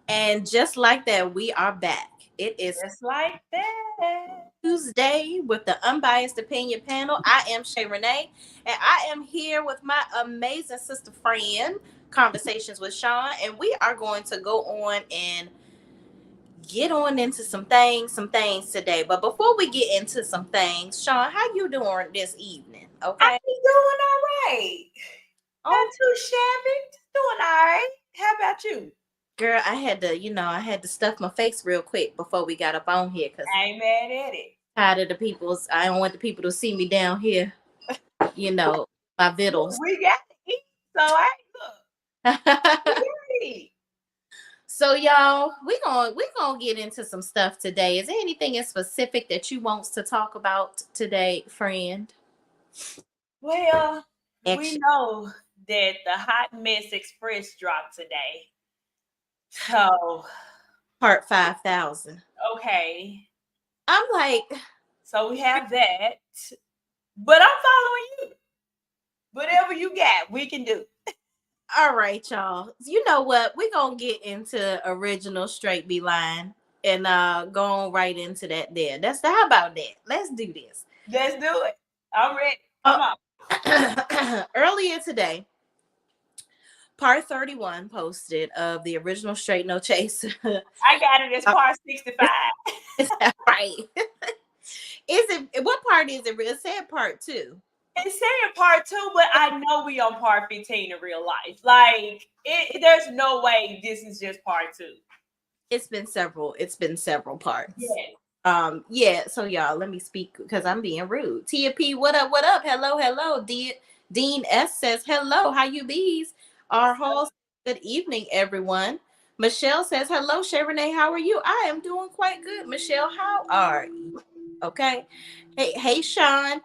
And just like that, we are back. It is just like that. Tuesday with the Unbiased Opinion panel. I am Shay Renee, and I am here with my amazing sister friend, Conversations with Sean, and we are going to go on and get on into some things today. But before we get into some things, Sean, how you doing this evening? Okay, I'm doing all right. Not too shabby. Just doing all right. How about you? Girl, I had to stuff my face real quick before we got up on here because I ain't mad at it. Tired of I don't want the people to see me down here. My vittles. We got to eat, so I look. So y'all, we gonna get into some stuff today. Is there anything in specific that you wants to talk about today, friend? Well, we know that the Hot Mess Express dropped today. So part 5,000. Okay. I'm like, so we have that. But I'm following you. Whatever you got, we can do. All right, y'all. You know what? We're gonna get into original Straight Be Line and go on right into that there. How about that? Let's do this. Let's do it. I'm ready. Come on. Earlier today, part 31 posted of the original Straight No Chase. I got it as part 65. Is that right? What part is it? It said part 2. It's saying part 2, but I know we on part 15 in real life. Like, there's no way this is just part 2. It's been several parts. Yeah. Yeah. So y'all, let me speak because I'm being rude. Tia P, what up? What up? Hello. Dean S says hello. How you bees? Our host. Good evening, everyone. Michelle says hello. Shay Renee, how are you? I am doing quite good. Michelle, how are you? Okay. Hey, Sean.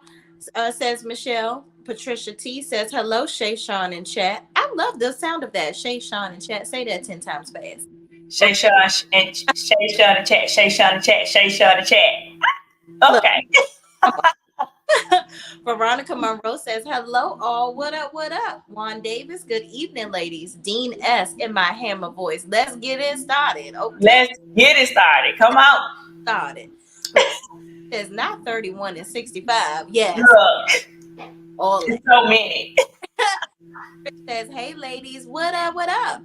Says Michelle. Patricia T says hello, Shay, Sean, in chat. I love the sound of that. Shay, Sean, in chat. Say that 10 times fast. Shay, Sean, and Shay, Sean, in chat. Shay, Sean, in chat. Shay, Sean, in chat. Okay. Veronica Monroe says hello, all. What up? What up? Juan Davis. Good evening, ladies. Dean S in my hammer voice. Let's get it started. Okay. Let's get it started. Come on. Started. It's not 31 and 65. Yes. Look, all it's so many. Says, hey, ladies, what up? What up?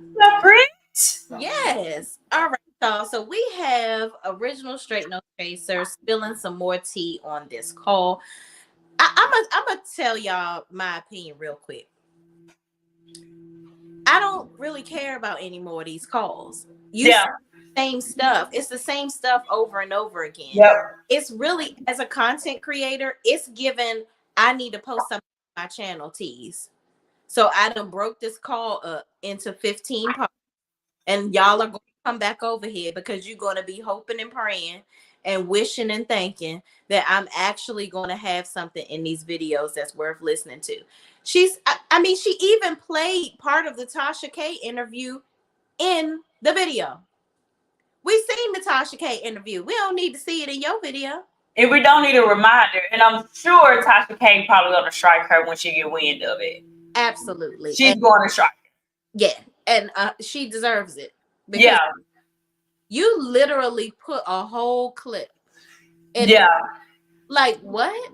Yes. All right, y'all. So we have original Straight No Chaser spilling some more tea on this call. I'm gonna tell y'all my opinion real quick. I don't really care about any more of these calls. Same stuff. It's the same stuff over and over again. Yep. It's really, as a content creator, it's given I need to post something on my channel tease. So I done broke this call up into 15 parts, and y'all are going to come back over here because you're going to be hoping and praying and wishing and thinking that I'm actually going to have something in these videos that's worth listening to. She even played part of the Tasha K interview in the video. We seen the Tasha K interview. We don't need to see it in your video. And we don't need a reminder. And I'm sure Tasha K probably going to strike her when she get wind of it. Absolutely. She's going to strike her. Yeah. And she deserves it. Yeah. You literally put a whole clip. Yeah. Like, what?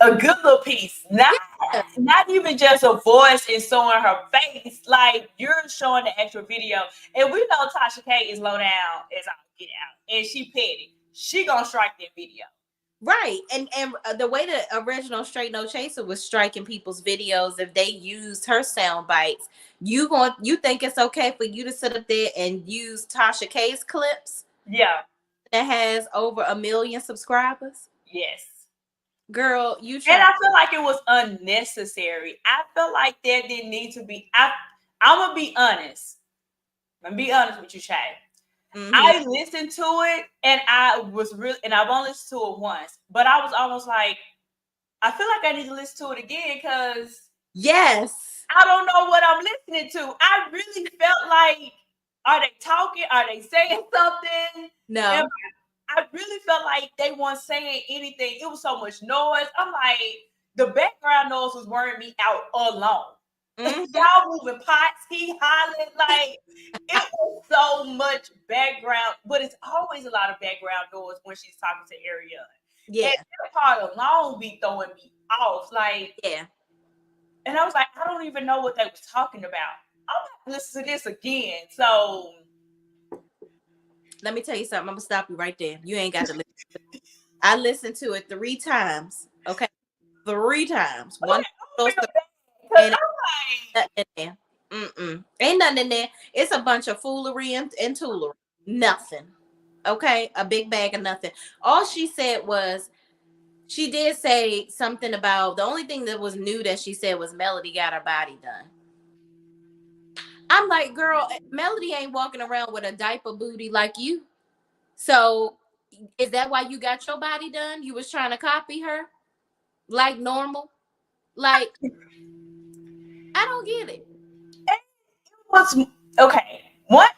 a good little piece, not Yeah. not even just a voice and showing her face. Like you're showing the actual video, and we know Tasha K is low down as I get out, and she petty. She gonna strike that video. Right. And the way the original Straight No Chaser was striking people's videos, if they used her sound bites, you think it's okay for you to sit up there and use Tasha K's clips Yeah. that has over 1 million subscribers? Yes. Girl, you And try. I feel like it was unnecessary. I feel like that didn't need to be. I'm gonna be honest. I'm gonna be honest with you, Shay. Mhm. I listened to it and I've only listened to it once, but I was almost like, I feel like I need to listen to it again because Yes. I don't know what I'm listening to. I really felt like, are they talking? Are they saying something? No. And I really felt like they weren't saying anything. It was so much noise. I'm like, the background noise was wearing me out alone. Mhm. Y'all moving pots, he hollering, like it was so much background, but it's always a lot of background noise when she's talking to Arionne. Yeah. And that part alone be throwing me off. Like, Yeah. and I was like, I don't even know what they was talking about. I'm gonna listen to this again. So Let me tell you something. I'm gonna stop you right there. You ain't got to listen. I listened to it 3 times. Okay. 3 times. One because and I'm like, nothing in there. Ain't nothing in there. It's a bunch of foolery and toolery. Nothing. Okay, a big bag of nothing. All she said was, she did say something about, the only thing that was new that she said was Melody got her body done. I'm like, girl, Melody ain't walking around with a diaper booty like you. So is that why you got your body done? You was trying to copy her like normal? Like, I don't get it. what's okay? What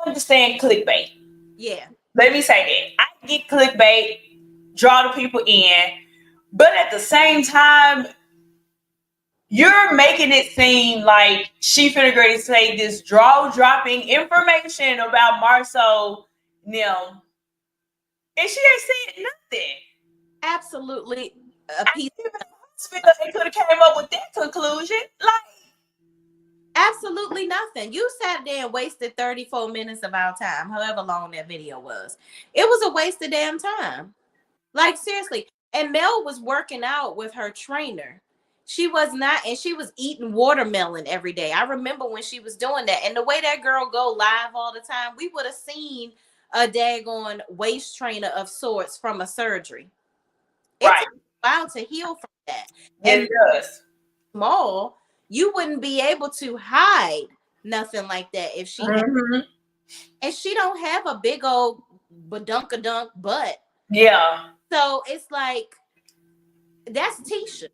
I understand clickbait. Yeah. Let me say that I get clickbait, draw the people in, but at the same time, you're making it seem like she finna go to say this draw dropping information about Marsau Nim, and she ain't saying nothing. Absolutely a I piece. even it could have came up with that conclusion. Like, Absolutely nothing. You sat there and wasted 34 minutes of our time, however long that video was. It was a waste of damn time. Like, seriously. And Mel was working out with her trainer. She was not, and she was eating watermelon every day. I remember when she was doing that. And the way that girl go live all the time, we would have seen a daggone waist trainer of sorts from a surgery. It right? took a while to heal from that. Yeah, And it does. small, you wouldn't be able to hide nothing like that if she had. Mm-hmm. And she don't have a big old badunkadunk butt. Yeah. So it's like, that's Tisha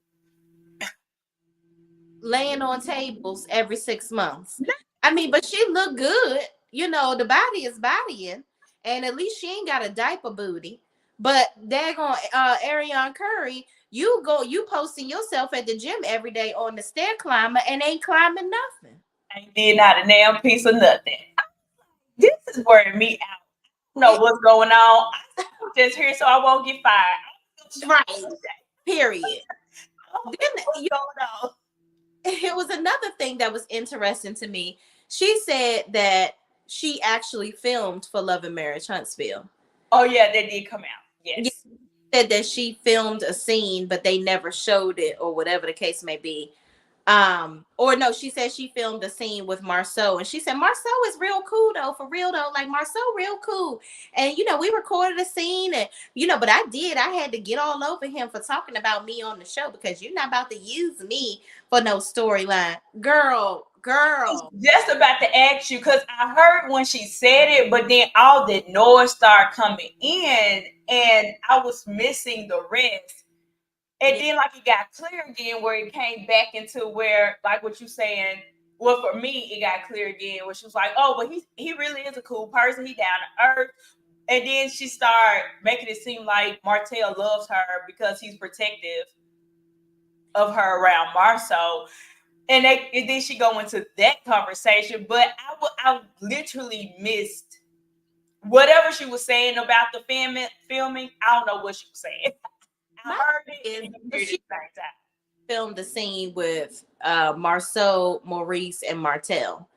laying on tables every 6 months. I mean, but she look good. You know, the body is bodying, and at least she ain't got a diaper booty. But daggone Arionne Curry, you posting yourself at the gym every day on the stair climber and ain't climbing nothing. Ain't did not a damn piece of nothing. This is wearing me out. I don't know what's going on. I'm just here so I won't get fired. Right. Period. Then What's going on? it was another thing that was interesting to me. She said that she actually filmed for Love and Marriage Huntsville. Oh yeah, that did come out. Yes. Yeah. Said that she filmed a scene, but they never showed it, or whatever the case may be. Or no, she said she filmed a scene with Marsau, and she said Marsau is real cool though, for real though, like Marsau real cool. And we recorded a scene, and but I had to get all over him for talking about me on the show, because you're not about to use me for no storyline. Girl. Just about to ask you because I heard when she said it, but then all the noise started coming in, and I was missing the rest. And then like it got clear again, where it came back into where, like what you saying. Well, for me, it got clear again, where she was like, "Oh, but he really is a cool person. He down to earth." And then she started making it seem like Martell loves her because he's protective of her around Marsau. And then she go into that conversation, but I literally missed whatever she was saying about the filming. I don't know what she was saying. I My heard thing it is, and you so heard it she at the same time. filmed the scene with Marsau, Maurice, and Martell.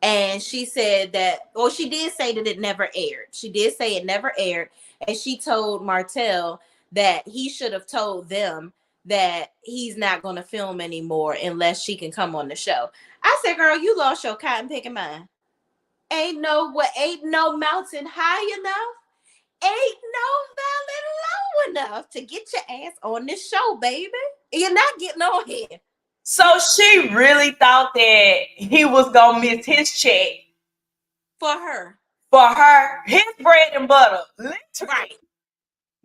And she said that, well, she did say that it never aired. She did say it never aired. And she told Martell that he should have told them that he's not going to film anymore unless she can come on the show. I said, girl, you lost your cotton picking mind. Ain't no mountain high enough. Ain't no valley low enough to get your ass on this show, baby. You're not getting on here. So she really thought that he was gonna miss his check For her. for her, his bread and butter, literally. Right.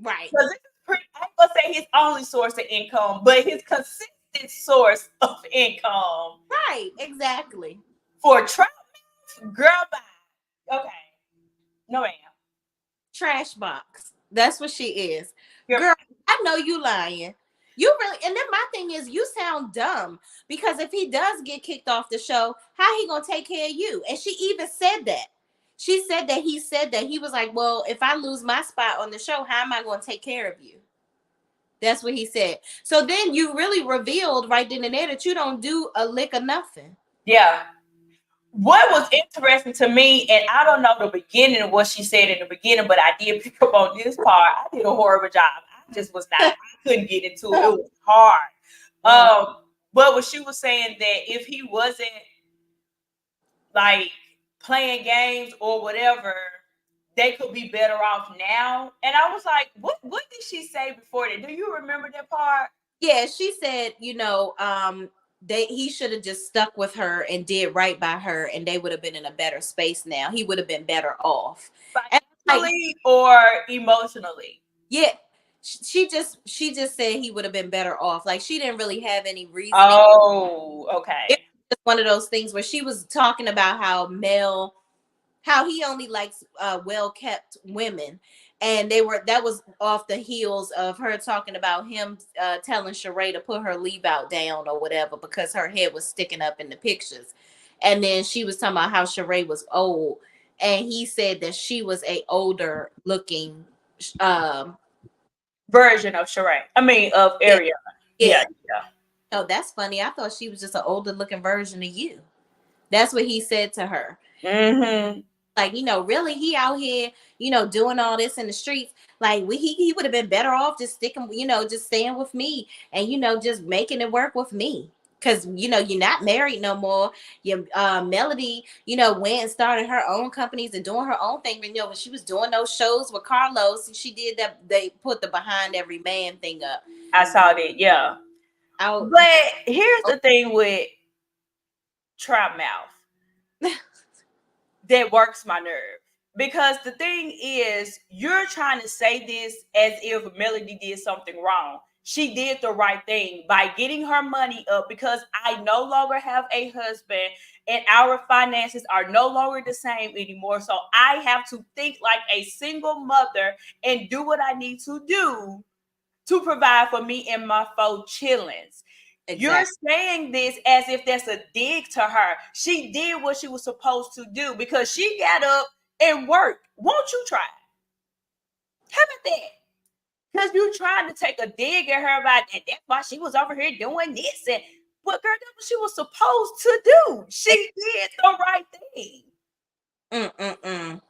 Right. Because this is pretty, I'm gonna say his only source of income, but his consistent source of income. Right. Exactly. For Trump, girl, bye. Okay. No, ma'am. Trash box. That's what she is. You're Girl, I know you lying. You really, and then my thing is, you sound dumb because if he does get kicked off the show, how he gonna take care of you? And she even said that. She said that he was like, well, if I lose my spot on the show, how am I gonna take care of you? That's what he said. So then you really revealed right then and there that you don't do a lick of nothing. Yeah. What was interesting to me, and I don't know the beginning of what she said in the beginning, but I did pick up on this part. I did a horrible job. I just was not, I couldn't get into it. It was hard. But what she was saying that if he wasn't like playing games or whatever, they could be better off now. And I was like, what did she say before that? Do you remember that part? Yeah, she said, he should have just stuck with her and did right by her, and they would have been in a better space now. He would have been better off. Financially or emotionally? Yeah. She just said he would have been better off. Like she didn't really have any reason. Oh, okay. It's just one of those things where she was talking about how he only likes well-kept women, and that was off the heels of her talking about him telling Sheree to put her leave out down or whatever because her head was sticking up in the pictures. And then she was talking about how Sheree was old, and he said that she was a older looking version of Sheree. I mean of Arionne. Yeah. Oh, that's funny. I thought she was just an older looking version of you. That's what he said to her. Mm-hmm. Like, really, he out here, doing all this in the streets. Like, he would have been better off just sticking, just staying with me and, just making it work with me. Because, you're not married no more. Your Melody, went and started her own companies and doing her own thing. When she was doing those shows with Carlos, she did that. They put the behind every man thing up. I saw that, yeah. But here's the thing with Trap Mouth that works my nerve. Because the thing is, you're trying to say this as if Melody did something wrong. She did the right thing by getting her money up because I no longer have a husband and our finances are no longer the same anymore. So I have to think like a single mother and do what I need to do to provide for me and my 4 chillins. Exactly. You're saying this as if that's a dig to her. She did what she was supposed to do because she got up and worked. Won't you try? How about that? Because you trying to take a dig at her about that. That's why she was over here doing this. And well, girl, that's what she was supposed to do. She did the right thing.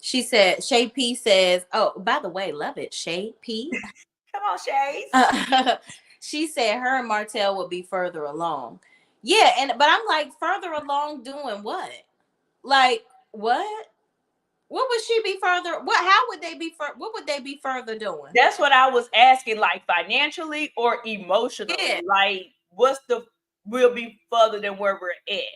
She said, Shay P says, oh, by the way, love it, Shay P. Come on, Shay. She said her and Martell would be further along. Yeah, but I'm like, further along doing what? Like, what? What would she be further? How would they be? What would they be further doing? That's what I was asking, like financially or emotionally. Yeah. Like, we'll be further than where we're at.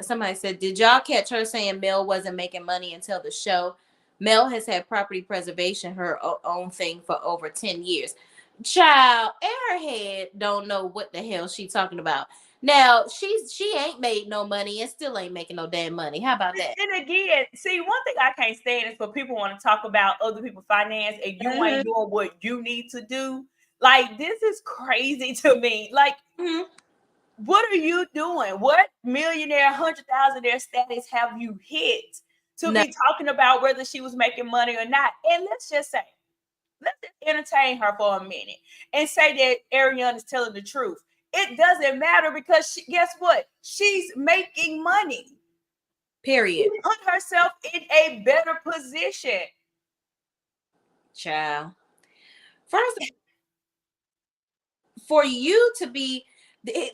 Somebody said, did y'all catch her saying Mel wasn't making money until the show? Mel has had property preservation, her own thing, for over 10 years. Child, Airhead don't know what the hell she talking about. Now, she ain't made no money and still ain't making no damn money. How about that? And again, see, one thing I can't stand is for people want to talk about other people's finance and you ain't doing what you need to do. Like, this is crazy to me. Like, what are you doing? What millionaire, 100,000 status have you hit to be talking about whether she was making money or not? And let's just say, let's just entertain her for a minute and say that Arionne is telling the truth. It doesn't matter because guess what? She's making money. Period. She put herself in a better position. Child. First, for you to be,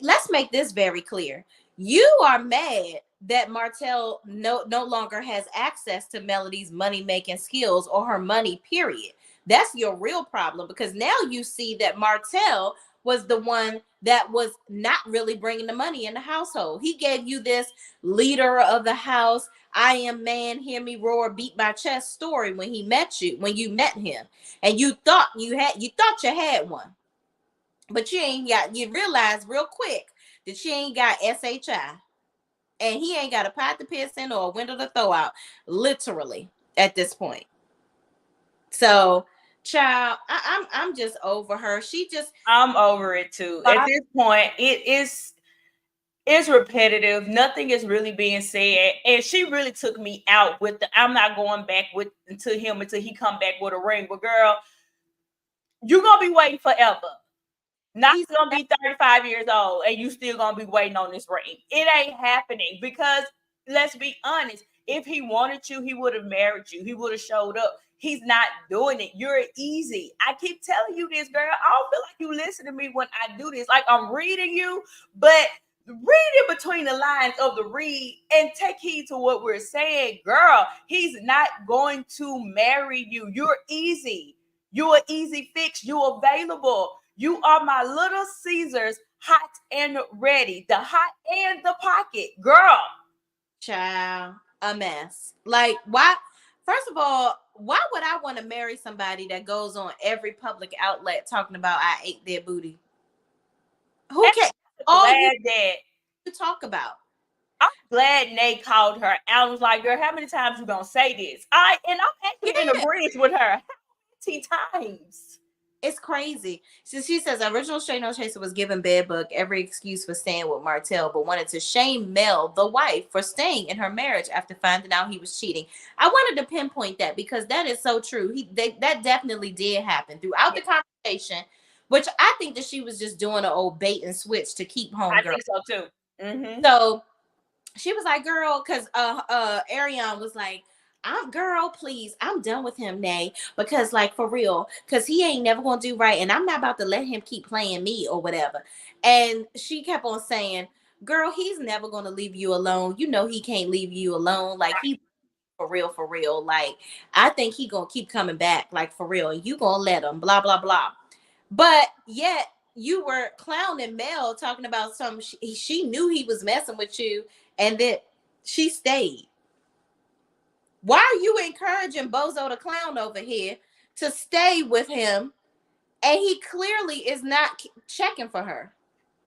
let's make this very clear. You are mad that Martell no longer has access to Melody's money-making skills or her money, period. That's your real problem, because now you see that Martell was the one that was not really bringing the money in the household. He gave you this leader of the house, I am man, hear me roar, beat my chest story when you met him, and you thought you had one. But you realize real quick that she ain't got SHI. And he ain't got a pot to piss in or a window to throw out, literally, at this point. So, child, I'm just over her. I'm over it too. At this point, it's repetitive. Nothing is really being said. And she really took me out with I'm not going back to him until he come back with a ring. But girl, you're gonna be waiting forever. He's gonna be 35 years old and you still gonna be waiting on this ring. It ain't happening, because let's be honest, if he wanted you, he would have married you. He would have showed up. He's not doing it. You're easy. I keep telling you this, girl. I don't feel like you listen to me when I do this. Like I'm reading you, but read it between the lines of the read and take heed to what we're saying. Girl, he's not going to marry you. You're easy. You're an easy fix. You're available. You are my little Caesars, hot and ready. The hot and the pocket. Girl. Child, a mess. Like, why? First of all, why would I want to marry somebody that goes on every public outlet talking about I ate their booty? Who cares? All you talk about. I'm glad Nate called her out and was like, girl, how many times you gonna say this? I'm actually in agreement with her. How many times? It's crazy. So she says original Straight No Chaser was given bed bug, every excuse for staying with Martell, but wanted to shame Mel, the wife, for staying in her marriage after finding out he was cheating. I wanted to pinpoint that because that is so true. That definitely did happen throughout the conversation, which I think that she was just doing an old bait and switch to keep homegirl. I think so too. Mm-hmm. So she was like, girl, because Arionne was like, girl, please, I'm done with him, Nay, because like for real, because he ain't never gonna do right, and I'm not about to let him keep playing me or whatever. And she kept on saying, girl, he's never gonna leave you alone. You know he can't leave you alone. Like he for real. Like I think he gonna keep coming back, like for real. You gonna let him, blah blah blah. But yet you were clowning Mel, talking about she knew he was messing with you, and that she stayed. Why are you encouraging Bozo the clown over here to stay with him, and he clearly is not checking for her?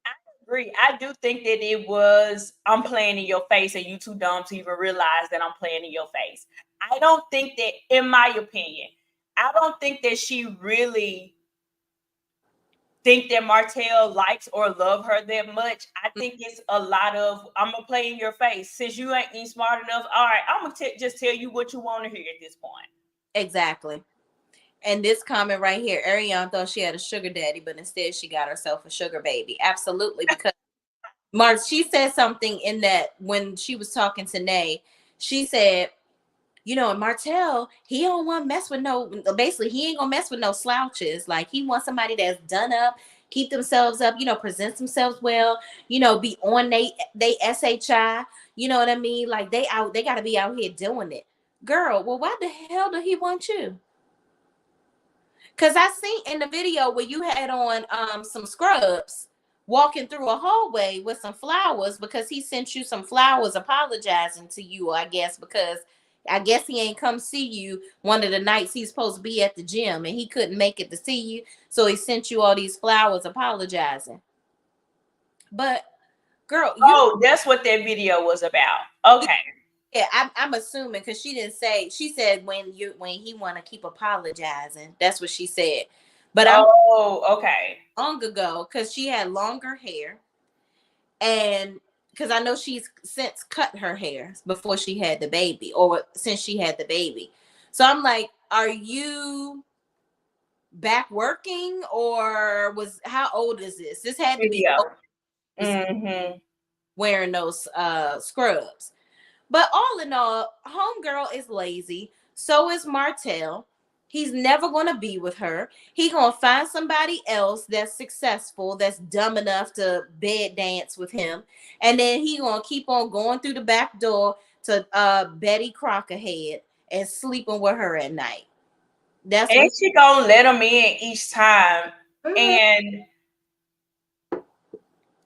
I agree. I do think that it was, I'm playing in your face and you too dumb to even realize that I'm playing in your face. I don't think that, in my opinion, I don't think that she really think that Martell likes or love her that much. I think it's a lot of, I'm gonna play in your face. Since you ain't smart enough, all right, I'm gonna just tell you what you want to hear at this point. Exactly. And this comment right here, Arionne thought she had a sugar daddy, but instead she got herself a sugar baby. Absolutely, because she said something in that when she was talking to Nay, she said, you know, and Martell, he don't want to mess with basically he ain't gonna mess with no slouches. Like he wants somebody that's done up, keep themselves up, you know, presents themselves well, you know, be on they SHI, you know what I mean? Like they gotta be out here doing it. Girl, well, why the hell do he want you? Because I seen in the video where you had on some scrubs walking through a hallway with some flowers, because he sent you some flowers apologizing to you, I guess, because I guess he ain't come see you one of the nights he's supposed to be at the gym and he couldn't make it to see you. So he sent you all these flowers apologizing. But girl, that's what that video was about. Okay. Yeah, I'm assuming, because she didn't say. She said when he want to keep apologizing. That's what she said. But okay. Long ago, because she had longer hair, and because I know she's since cut her hair before she had the baby, or since she had the baby. So I'm like, are you back working, or was, how old is this? This had to be Video. old, Mm-hmm. wearing those scrubs. But all in all, homegirl is lazy. So is Martell. He's never gonna be with her. He gonna find somebody else that's successful, that's dumb enough to bed dance with him, and then he gonna keep on going through the back door to Betty Crockerhead and sleeping with her at night. That's And what. she gonna let him in each time. Mhm. And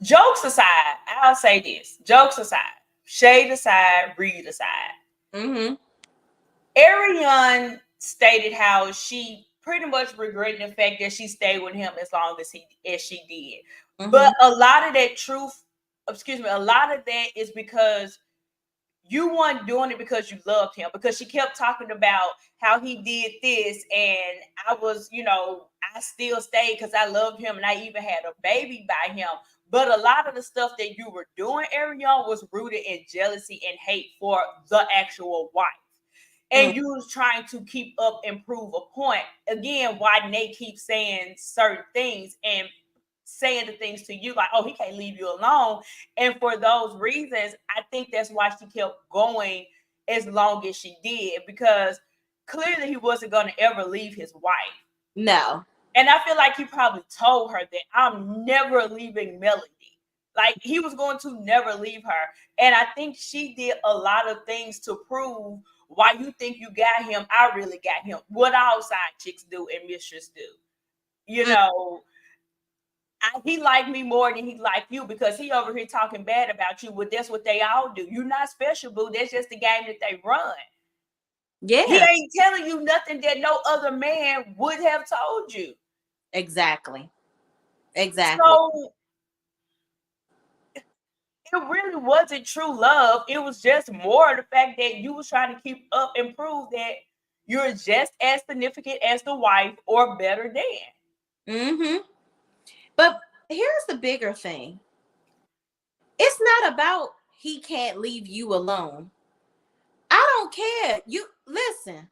jokes aside, I'll say this. Jokes aside, shade aside, read aside. Mhm. Arionne stated how she pretty much regretted the fact that she stayed with him as long as she did. But Mhm. a lot of that truth, excuse me, a lot of that is because you weren't doing it because you loved him, because she kept talking about how he did this, and I was, I still stayed because I loved him and I even had a baby by him. But a lot of the stuff that you were doing, Ariel, was rooted in jealousy and hate for the actual wife. Mhm. And you was trying to keep up and prove a point. Again, why Nate keeps saying certain things and saying the things to you like, oh, he can't leave you alone. And for those reasons, I think that's why she kept going as long as she did, because clearly he wasn't going to ever leave his wife. No. And I feel like he probably told her that I'm never leaving Melody. Like he was going to never leave her. And I think she did a lot of things to prove why you think you got him. I really got him. What all side chicks do and mistress do. You Mm. know, he liked me more than he liked you because he over here talking bad about you. But that's what they all do. You're not special, boo. That's just the game that they run. He Yeah. ain't telling you nothing that no other man would have told you. Exactly. Exactly. So it really wasn't true love. It was just more the fact that you was trying to keep up and prove that you're just as significant as the wife or better than. Mhm. But here's the bigger thing. It's not about he can't leave you alone. I don't care. You listen.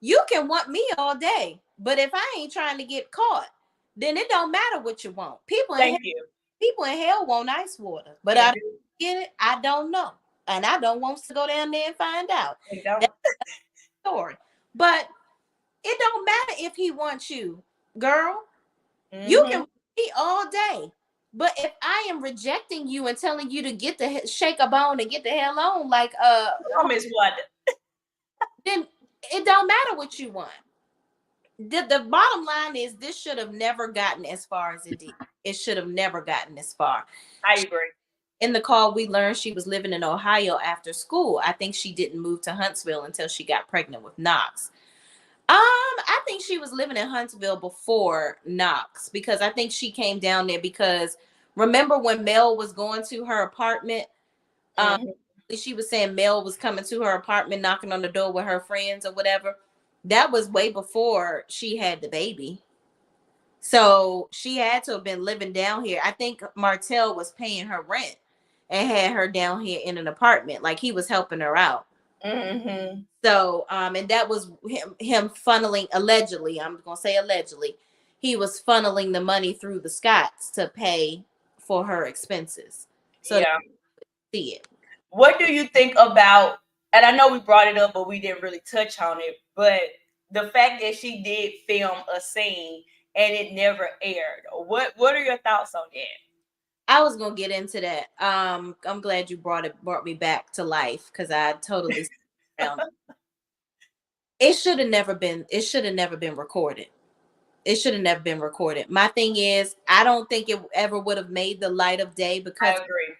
You can want me all day, but if I ain't trying to get caught, then it don't matter what you want. Thank you. People in hell want ice water, but They I do. get it. I don't know, and I don't want to go down there and find out. They don't. That's the story. But it don't matter if he wants you, girl. You can Mm-hmm. want me all day. But if I am rejecting you and telling you to get the shake a bone and get the hell on, like Come, Miss Wanda. then it don't matter what you want. The bottom line is this should have never gotten as far as it did. It should have never gotten as far. I agree. In the call, we learned she was living in Ohio after school. I think she didn't move to Huntsville until she got pregnant with Knox. I think she was living in Huntsville before Knox, because I think she came down there because remember when Mel was going to her apartment? Um, Mm-hmm. she was saying Mel was coming to her apartment, knocking on the door with her friends or whatever. That was way before she had the baby. So she had to have been living down here. I think Martell was paying her rent and had her down here in an apartment. Like he was helping her out. Mm-hmm. So, and that was him funneling, allegedly, I'm gonna say allegedly, he was funneling the money through the Scotts to pay for her expenses. So they Yeah. see it. What do you think about, and I know we brought it up, but we didn't really touch on it, but the fact that she did film a scene and it never aired. What are your thoughts on that? I was gonna get into that. I'm glad you brought me back to life because I totally found it should have never been. It should have never been recorded. It should have never been recorded. My thing is, I don't think it ever would have made the light of day I because, agree.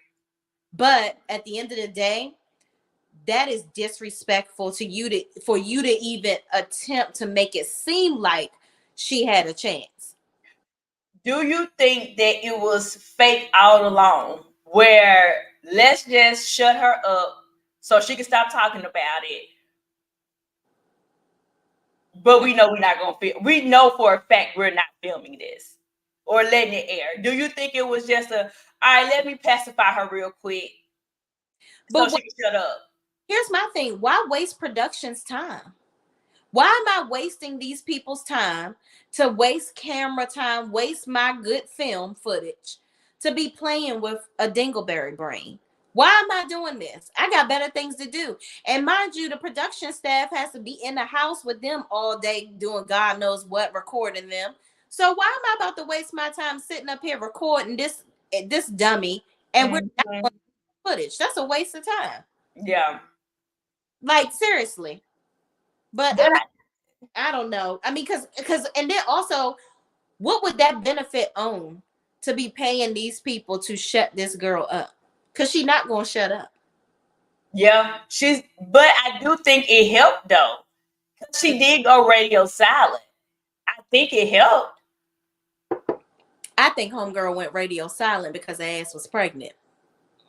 but at the end of the day, that is disrespectful to you to for you to even attempt to make it seem like she had a chance. Do you think that it was fake all along? Where let's just shut her up so she can stop talking about it. But we know we're not gonna film. We know for a fact we're not filming this or letting it air. Do you think it was just a all right, let me pacify her real quick so But she can shut up? here's my thing: why waste production's time? Why am I wasting these people's time to waste camera time, waste my good film footage to be playing with a dingleberry brain? Why am I doing this? I got better things to do. And mind you, the production staff has to be in the house with them all day doing God knows what, recording them. So why am I about to waste my time sitting up here recording this dummy and we're not Mhm. going to footage? That's a waste of time. Yeah. Like seriously. But But I don't know. I mean, because and then also, what would that benefit own to be paying these people to shut this girl up? Because she's not gonna shut up. yeah, but I do think it helped though. She did go radio silent. I think it helped. I think homegirl went radio silent because her ass was pregnant.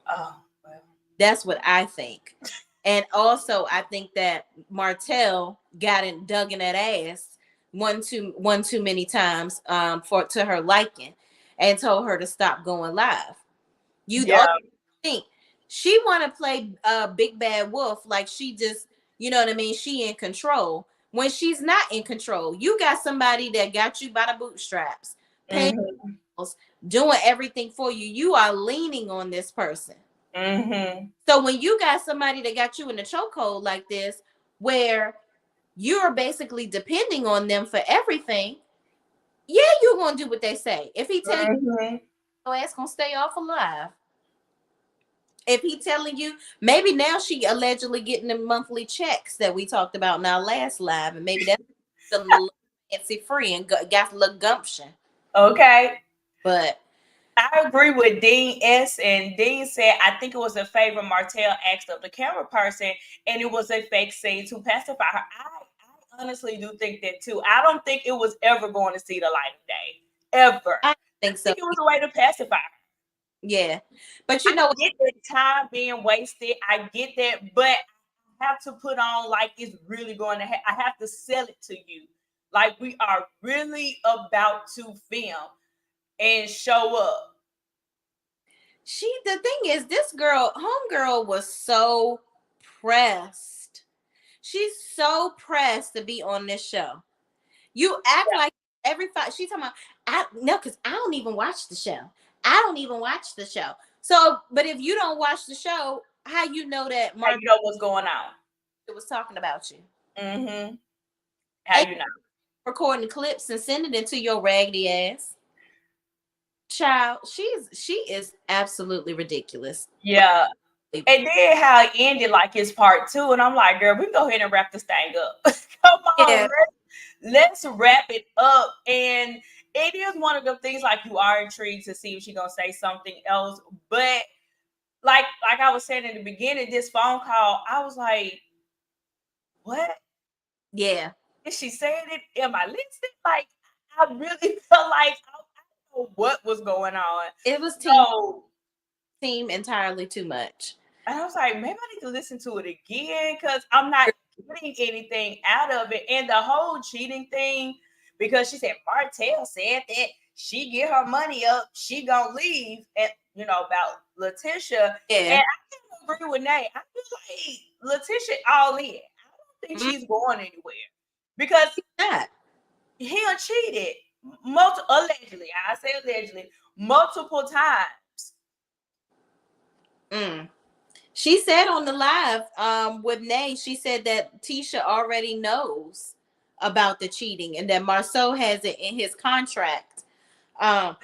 Oh, well. That's what I think. And also, I think that Martell dug in that ass one too many times for to her liking, and told her to stop going live. You Yeah. think she want to play big bad wolf like she just, you know what I mean, she in control when she's not in control. You got somebody that got you by the bootstraps, paying Mhm. bills, doing everything for you. You are leaning on this person. Mhm. So when you got somebody that got you in the chokehold like this, where you're basically depending on them for everything, yeah, you're gonna do what they say. If he tell you Mhm. your ass gonna stay off alive. If he telling you, maybe now she allegedly getting the monthly checks that we talked about in our last live, and maybe that's a little fancy free and got a little gumption. Okay. But I agree with Dean S. And Dean said, I think it was a favor Martell asked of the camera person, and it was a fake scene to pacify her. I honestly do think that too. I don't think it was ever going to see the light of day. Ever. I I think so. think it was a way to pacify her. Yeah, but you I know, get that time being wasted. I get that, but I have to put on like it's really going to I have to sell it to you. Like we are really about to film and show up. the thing is, this girl, homegirl, was so pressed. She's so pressed to be on this show. You act like every five. She's talking about no, because I don't even watch the show. I don't even watch the show. So, but if you don't watch the show, how you know that How Mark you know what's going on? was talking about you? Mm-hmm. How And you know? recording clips and sending it to your raggedy ass. Child, she is absolutely ridiculous. Yeah. And then how it ended like it's part two, and I'm like, girl, we can go ahead and wrap this thing up. Come on, Yeah, let's wrap it up. And it is one of the things like you are intrigued to see if she's gonna say something else. But like I was saying in the beginning, this phone call, I was like, what? yeah. Is she saying it? Am I listening? Like, I really felt like I don't know what was going on. It was So team entirely too much. and I was like, maybe I need to listen to it again because I'm not getting anything out of it. And the whole cheating thing, because she said Martell said that she get her money up, she gonna leave, and about Letitia. Yeah. And I can agree with Nate. I feel like Letitia all in. I don't think she's going anywhere because Not. he cheated allegedly. I say allegedly multiple times. Mm. She said on the live with Nay, she said that Tisha already knows about the cheating and that Marsau has it in his contract. Um,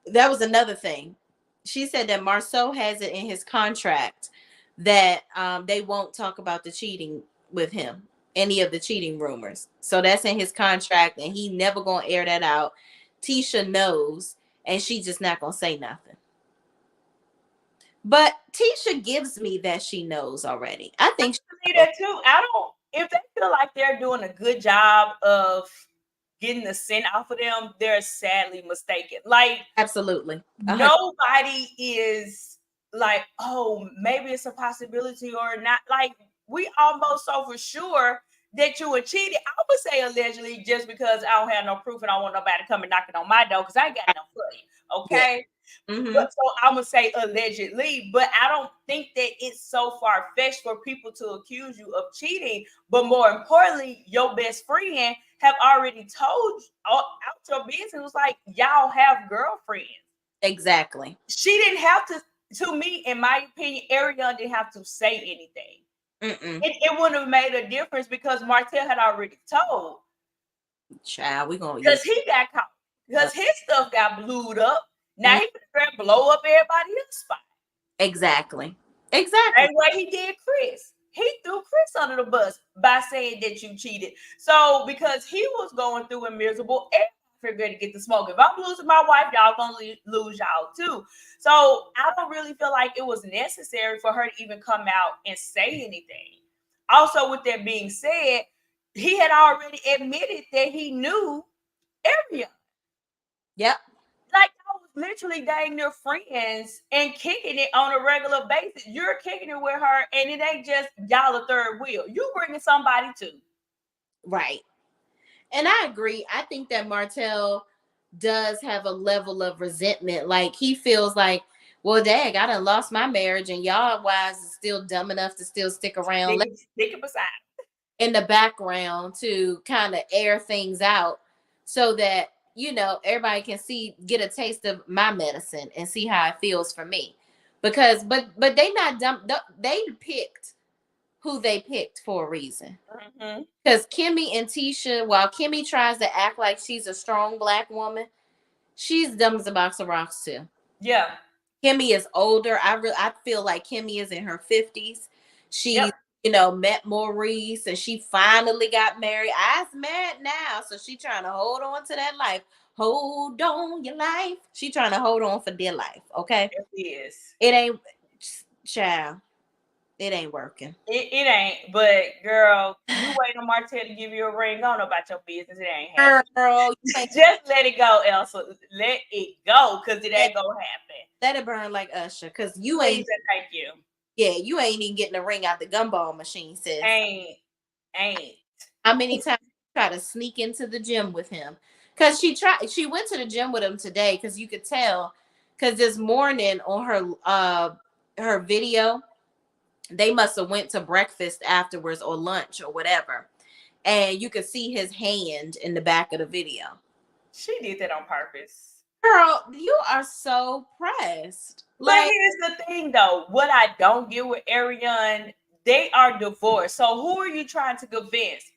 that was another thing. She said that Marsau has it in his contract that they won't talk about the cheating with him, any of the cheating rumors. So that's in his contract, and he never gonna air that out. Tisha knows, and she just not gonna say nothing. But Tisha gives me that she knows already. I think See that too. I don't. If they feel like they're doing a good job of getting the scent off of them, they're sadly mistaken. Like absolutely. nobody is like, oh, maybe it's a possibility or not. Like we almost so for sure that you were cheated, I would say allegedly, just because I don't have no proof and I don't want nobody coming knocking on my door because I ain't got no for you. Okay. Yeah. Mm-hmm. But so I'm gonna say allegedly, but I don't think that it's so far fetched for people to accuse you of cheating. But more importantly, your best friend have already told you out your business. It was like y'all have girlfriends. Exactly. She didn't have to me, in my opinion, Arionne didn't have to say anything. It wouldn't have made a difference because Martell had already told. Child, we gonna because he got caught. Because his stuff got blued up. Now he can blow up everybody else's spot. Exactly. Same way he did Chris. He threw Chris under the bus by saying that you cheated. So because he was going through and miserable, everybody to get the smoke. If I'm losing my wife, y'all gonna lose y'all too. So I don't really feel like it was necessary for her to even come out and say anything. Also, with that being said, he had already admitted that he knew Arionne. Yep. Like, I was literally dang near friends and kicking it on a regular basis. You're kicking it with her, and it ain't just y'all a third wheel. You bringing somebody too. Right. And I agree. I think that Martell does have a level of resentment. Like, he feels like, well, dang, I done lost my marriage, and y'all wives is still dumb enough to still stick around stick it beside in the background to kind of air things out so that, you know, everybody can get a taste of my medicine and see how it feels for me. Because, but they not dumb. They picked who they picked for a reason. Because Kimmy and Tisha, while Kimmy tries to act like she's a strong Black woman, she's dumb as a box of rocks too. Yeah. Kimmy is older. I feel like Kimmy is in her 50s. She's, you know, met Maurice and she finally got married. I's mad now. So she trying to hold on to that life. Hold on your life. She trying to hold on for dear life. Okay. It is. It ain't, child. It ain't working. It ain't. But girl, you waiting on Martell to give you a ring. I don't know about your business. It ain't happening. Girl, just let it go, Elsa. Let it go, because it ain't gonna happen. Let it burn like Usher, because you Please ain't. Thank you. Yeah, you ain't even getting a ring out the gumball machine, sis. Ain't. How many times you try to sneak into the gym with him? Because she went to the gym with him today, because you could tell, because this morning on her video, they must have went to breakfast afterwards or lunch or whatever. And you could see his hand in the back of the video. She did that on purpose. Girl, you are so pressed. But here's the thing, though. What I don't get with Arionne, they are divorced. So who are you trying to convince?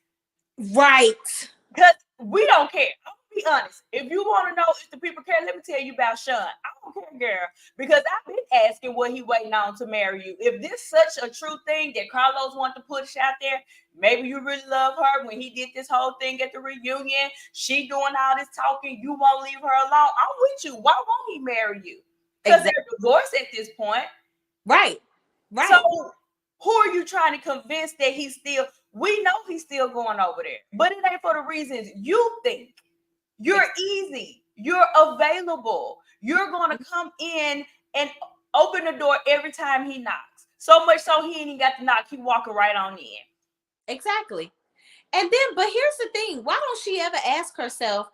Right. Because we don't care. I'm gonna be honest. If you want to know if the people care, let me tell you about Shun. I don't care, girl. Because I've been asking what he waiting on to marry you. If this such a true thing that Carlos wanted to push out there, maybe you really love her. When he did this whole thing at the reunion, she doing all this talking, you won't leave her alone. I'm with you. Why won't he marry you? Because they're divorced at this point. Right. So who are you trying to convince that he's still, we know he's still going over there, but it ain't for the reasons you think. You're easy. You're available. You're going to come in and open the door every time he knocks. So much so he ain't even got to knock. He walking right on in. Exactly. And then, but here's the thing. Why don't she ever ask herself,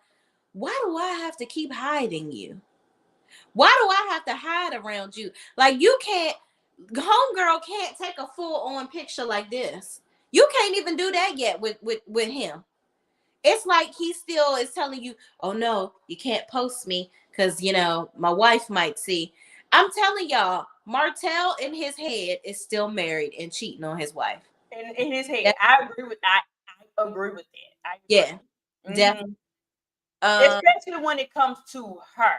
why do I have to keep hiding you? Why do I have to hide around you? Like, you can't, homegirl can't take a full-on picture like this. You can't even do that yet with him. It's like he still is telling you, oh no, you can't post me because, you know, my wife might see. I'm telling y'all, Martell in his head is still married and cheating on his wife. In his head. I agree with that. I agree with that. Yeah, definitely. Especially when it comes to her.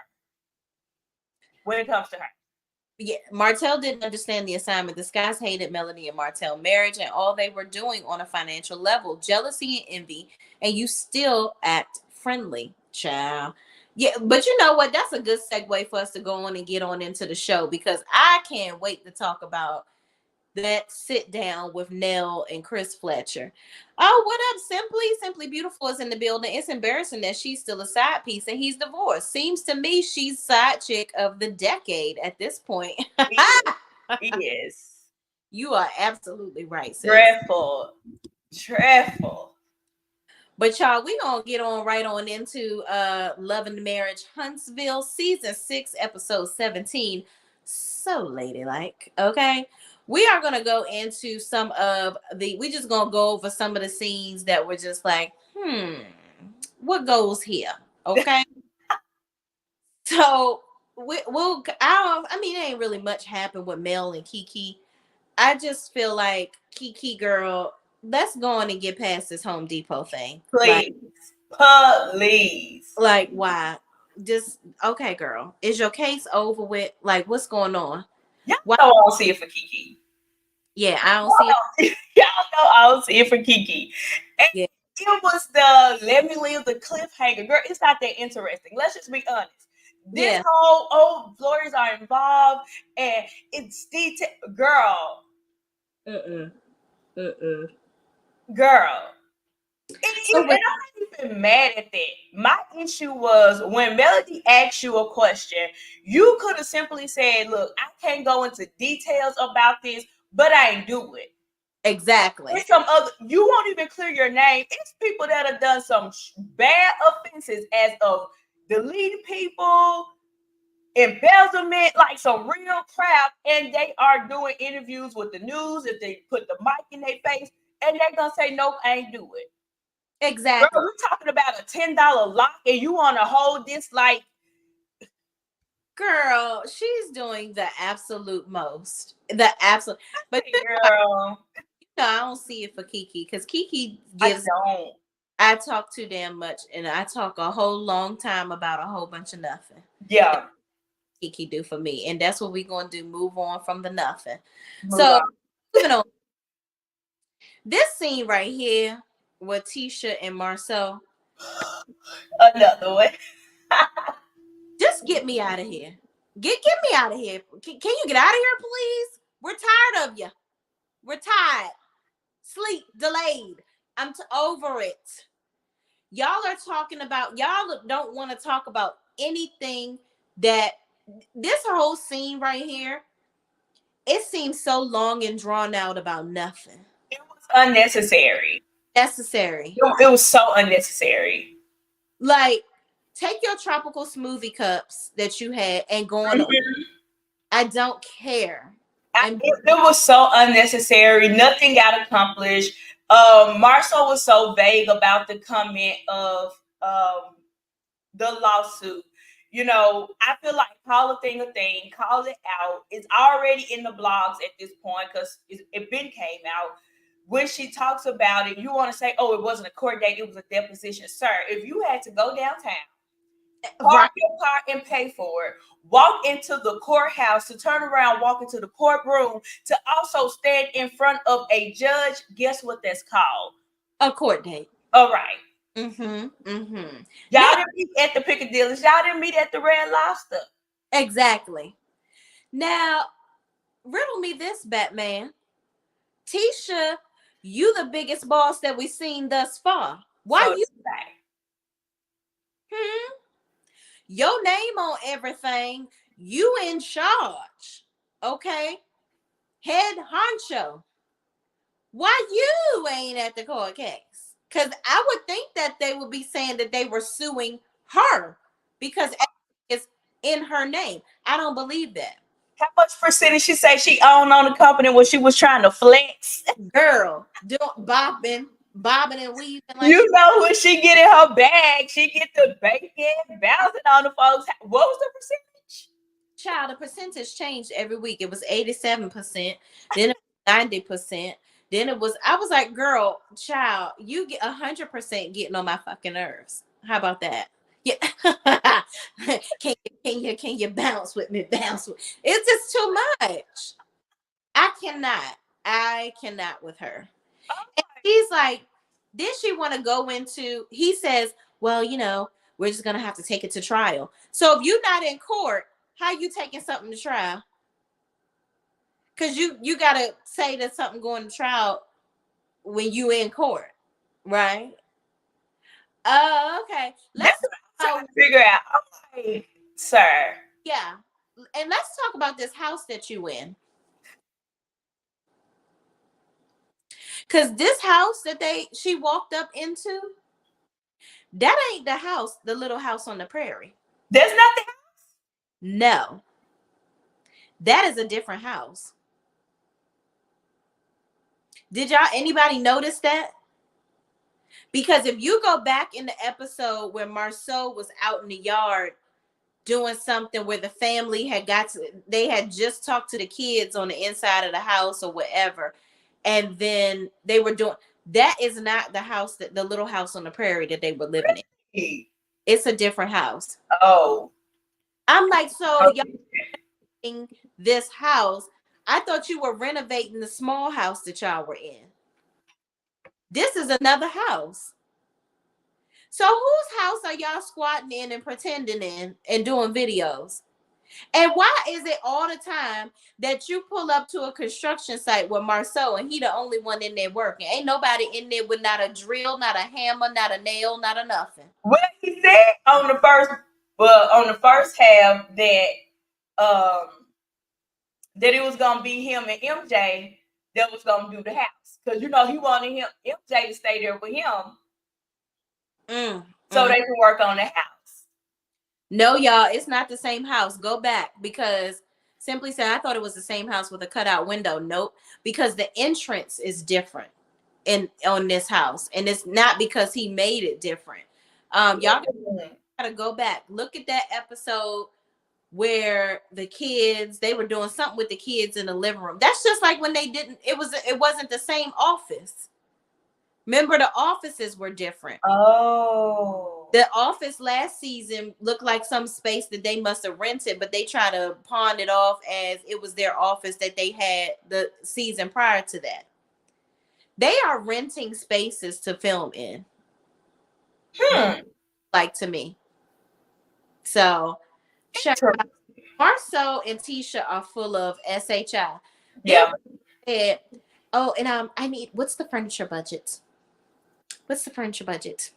Yeah, Martell didn't understand the assignment. The Skies hated Melanie and Martell marriage and all they were doing on a financial level, jealousy and envy, and you still act friendly, child. Yeah, but you know what? That's a good segue for us to go on and get on into the show, because I can't wait to talk about that sit down with Nell and Chris Fletcher. Oh, what up? Simply Beautiful is in the building. It's embarrassing that she's still a side piece and he's divorced. Seems to me she's side chick of the decade at this point. He is. You are absolutely right, sis. Dreadful. Dreadful. But y'all, we gonna get on right on into Love and Marriage Huntsville season 6, episode 17. So ladylike, okay? We are gonna go into some of we just gonna go over some of the scenes that were just like, what goes here? Okay. So I mean, it ain't really much happened with Mel and Kiki. I just feel like Kiki girl, let's go on and get past this Home Depot thing. Please. Please. Like why? Just okay, girl. Is your case over with? Like, what's going on? Y'all Why? know I don't see it for Kiki. Yeah, I don't see it. Y'all know I don't see it for Kiki. And Yeah. it was the let me leave the cliffhanger. Girl, it's not that interesting. Let's just be honest. This Yeah. whole lawyers are involved and it's detail. Girl. Mm-mm. Mm-mm. Girl. So And I'm not even mad at that. My issue was when Melody asked you a question, you could have simply said, look, I can't go into details about this, but I ain't do it. exactly. There's some other, you won't even clear your name. It's people that have done some bad offenses as of deleting people, embezzlement, like some real crap, and they are doing interviews with the news. If they put the mic in their face, and they're gonna say, nope, I ain't do it. Girl, Exactly. we're talking about a $10 lock, and you want to hold this like, Girl, she's doing the absolute most. The absolute. But girl, I don't see it for Kiki because Kiki I gives. don't. I talk too damn much, and I talk a whole long time about a whole bunch of nothing. Yeah, Kiki do for me, and that's what we're gonna do. Move on from the nothing. move So on. moving on. This scene right here with Tisha and Marsau, Another one. just get me out of here. Get me out of here. Can you get out of here, please? We're tired of you. We're tired. Sleep delayed. I'm over it. Y'all are talking about. Y'all don't want to talk about anything that this whole scene right here. It seems so long and drawn out about nothing. It was unnecessary. Necessary. It was so unnecessary. Like, take your tropical smoothie cups that you had and go on. Mhm. I don't care. And It was so unnecessary. Nothing got accomplished. Marcel was so vague about the comment of the lawsuit. You know, I feel like call a thing, call it out. It's already in the blogs at this point because it been came out. When she talks about it, you want to say, oh, it wasn't a court date, it was a deposition. Sir, if you had to go downtown, park your car and pay for it, walk into the courthouse to turn around, walk into the courtroom to also stand in front of a judge, guess what that's called? a court date. All right. Mm-hmm. Y'all didn't meet at the Piccadilly. Y'all didn't meet at the Red Lobster. Exactly. Now, riddle me this, Batman. Tisha, you the biggest boss that we've seen thus far. Why So you? Your name on everything. You in charge. Okay? Head honcho. Why you ain't at the court case? Because I would think that they would be saying that they were suing her because it's in her name. I don't believe that. How much percentage she say she owned on the company when she was trying to flex? Girl, bobbing and weaving like You know when she get in her bag, she get the bacon bouncing on the folks. What was the percentage? child. The percentage changed every week. It was 87%, then it was 90%. Then it was, I was like, girl, child, you get 100% getting on my fucking nerves. How about that? Yeah. can you bounce with me? Bounce with it's just too much. I cannot with her. And he's like, then she want to go into, he says, well, we're just gonna have to take it to trial. So if you're not in court, how you taking something to trial? Because you gotta say that something going to trial when you in court, right? Okay. That's what I'm trying to figure out. I'm like, sir. Yeah. And let's talk about this house that you in. Because this house that she walked up into, that ain't the house, the little house on the prairie. That's not the house? No. That is a different house. Did anybody notice that? Because if you go back in the episode where Marsau was out in the yard doing something where the family they had just talked to the kids on the inside of the house or whatever, and then they were doing, that is not the house, the little house on the prairie that they were living in. It's a different house. Oh. I'm like, so y'all in this house, I thought you were renovating the small house that y'all were in. This is another house. So whose house are y'all squatting in and pretending in and doing videos? And why is it all the time that you pull up to a construction site with Marsau and he the only one in there working? Ain't nobody in there with not a drill, not a hammer, not a nail, not a nothing. Well, he said on the first half that that it was gonna be him and MJ that was gonna do the house, because he wanted MJ to stay there with him, so they can work on the house. No, y'all, it's not the same house. Go back, because Simply said, I thought it was the same house with a cutout window. Nope, because the entrance is different on this house, and it's not because he made it different. Y'all gotta go back, look at that episode where the kids, they were doing something with the kids in the living room. That's just like when it wasn't the same office. Remember, the offices were different. Oh. The office last season looked like some space that they must have rented, but they try to pawn it off as it was their office that they had the season prior to that. They are renting spaces to film in. Like, to me. So, Marsau and Tisha are full of SHI. Yeah. And, I need, what's the furniture budget? What's the furniture budget?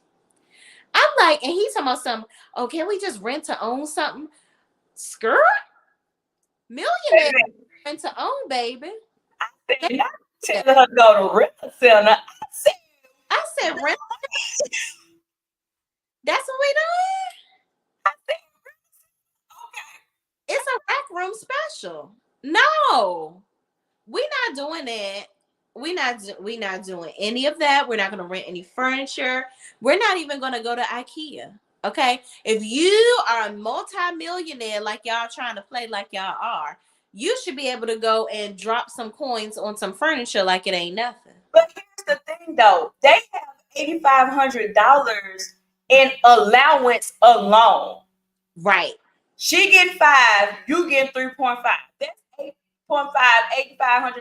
I'm like, and he's talking about something, oh, can we just rent to own something? Skirt? Millionaire rent to own, baby. I said, tell her to go to rent center. I said rent. That's what we doing? I said, okay. It's a rack room special. No, we're not doing that. We're not doing any of that. We're not going to rent any furniture. We're not even going to go to IKEA. Okay, if you are a multi-millionaire like y'all trying to play like y'all are, you should be able to go and drop some coins on some furniture like it ain't nothing. But here's the thing, though. They have $8,500 in allowance alone. Right. She getting 5, you getting 3.5. That's $8,500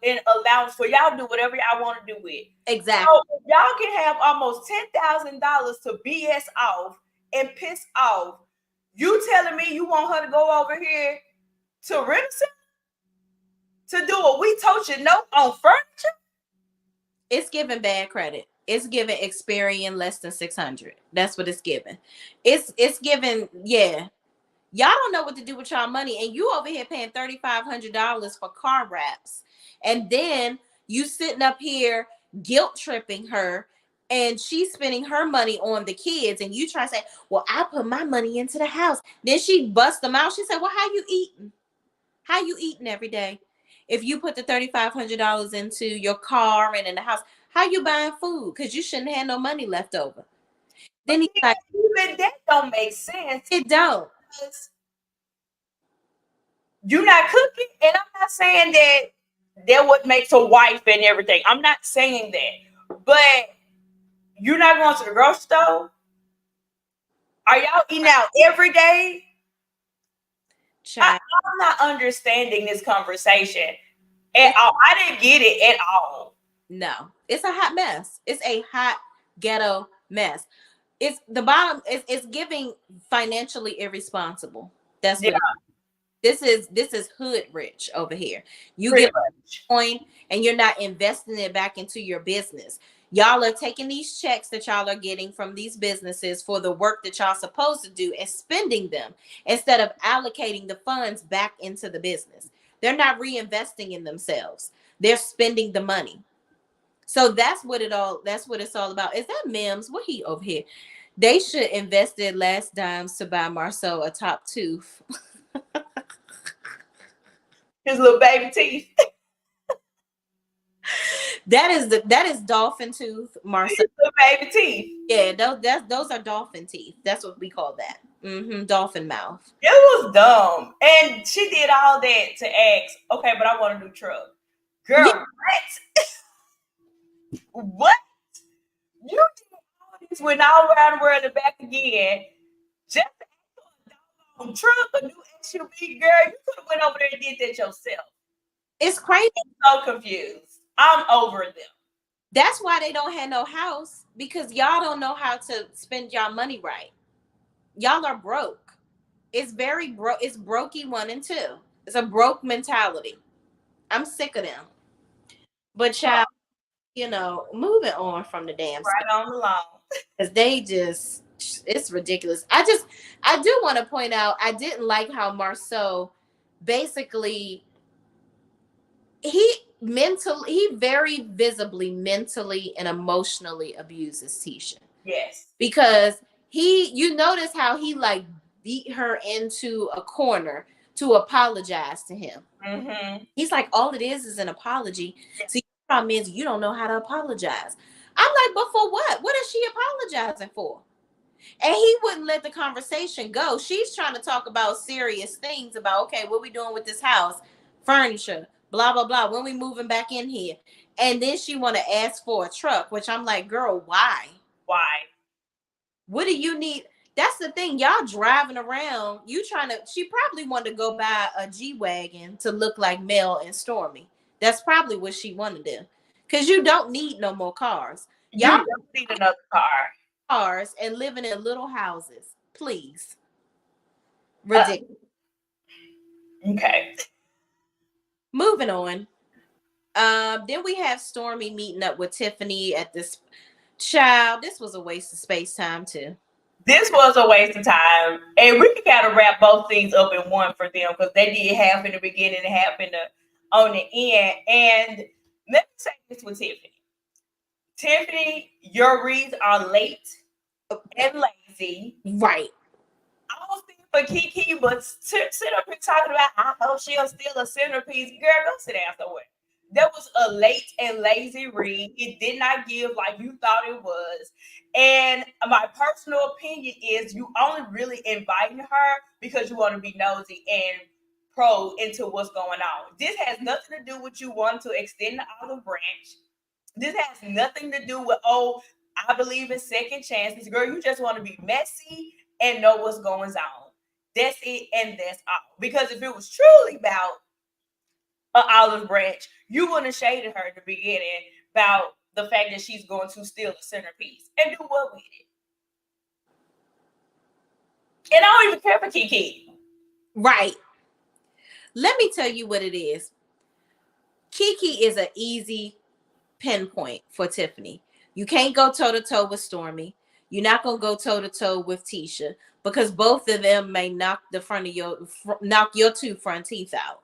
in allowance for y'all to do whatever y'all want to do with. Exactly. So y'all can have almost $10,000 to BS off and piss off. You telling me you want her to go over here to Renison to do what we told you no on furniture? It's giving bad credit. It's giving Experian less than 600. That's what it's giving. It's giving, yeah. Y'all don't know what to do with y'all money, and you over here paying $3,500 for car wraps, and then you sitting up here guilt tripping her, and she's spending her money on the kids, and you try to say, well, I put my money into the house. Then she busts them out. She said, well, how you eating? How you eating every day? If you put the $3,500 into your car and in the house, how you buying food? Because you shouldn't have no money left over. Then he's like, even that don't make sense. It don't. You're not cooking, and I'm not saying that what makes a wife and everything. I'm not saying that, but you're not going to the grocery store. Are y'all eating out every day? I'm not understanding this conversation at all. I didn't get it at all. No, it's a hot mess. It's a hot ghetto mess. It's the bottom. It's giving financially irresponsible. That's what this is hood rich over here. You get a coin and you're not investing it back into your business. Y'all are taking these checks that y'all are getting from these businesses for the work that y'all supposed to do and spending them instead of allocating the funds back into the business. They're not reinvesting in themselves. They're spending the money. So that's what it's all about. Is that Mims? What he over here? They should invest their last dimes to buy Marsau a top tooth. His little baby teeth. That is dolphin tooth, Marsau. His little baby teeth. Yeah, those are dolphin teeth. That's what we call that. Dolphin mouth. It was dumb. And she did all that to ask, okay, but I want a new truck. Girl, Yeah. what? What? You did all this, went all around the world and back again. Just to ask for a truck, a new SUV, girl. You could have went over there and did that yourself. It's crazy. I'm so confused. I'm over them. That's why they don't have no house, because y'all don't know how to spend y'all money right. Y'all are broke. It's very broke. It's brokey 1 and 2. It's a broke mentality. I'm sick of them. But child, moving on from the damn right on the lawn. because it's ridiculous. I do want to point out, I didn't like how Marsau basically he very visibly mentally and emotionally abuses Tisha. Yes. Because you notice how he like beat her into a corner to apologize to him. Mm-hmm. He's like, all it is an apology. So your problem is you don't know how to apologize. I'm like, but for what? What is she apologizing for? And he wouldn't let the conversation go. She's trying to talk about serious things about, okay, what we doing with this house, furniture, blah, blah, blah. When we moving back in here. And then she want to ask for a truck, which I'm like, girl, why? Why? What do you need? That's the thing. Y'all driving around. She probably wanted to go buy a G-Wagon to look like Mel and Stormy. That's probably what she wanted to do. Because you don't need no more cars. Y'all don't need another car. Cars and living in little houses. Please. Ridiculous. Okay. Moving on. Then we have Stormy meeting up with Tiffany at this. Child, this was a waste of space time too. This was a waste of time. And we can kind of wrap both things up in one for them, because they did half in the beginning and half on the end. And let me say this with Tiffany. Tiffany, your reads are late and lazy. Right. I don't stand for Kiki, but sit up here talking about, I hope she'll steal a centerpiece. Girl, go sit down somewhere. That was a late and lazy read. It did not give like you thought it was. And my personal opinion is you only really inviting her because you want to be nosy and probe into what's going on. This has nothing to do with you wanting to extend the olive branch. This has nothing to do with, I believe in second chances. Girl, you just want to be messy and know what's going on. That's it, and that's all. Because if it was truly about an olive branch, you wouldn't have shaded her at the beginning about the fact that she's going to steal a centerpiece and do what with it. And I don't even care for Kiki. Right. Let me tell you what it is. Kiki is an easy pinpoint for Tiffany. You can't go toe-to-toe with Stormy. You're not going to go toe-to-toe with Tisha, because both of them may knock your 2 front teeth out.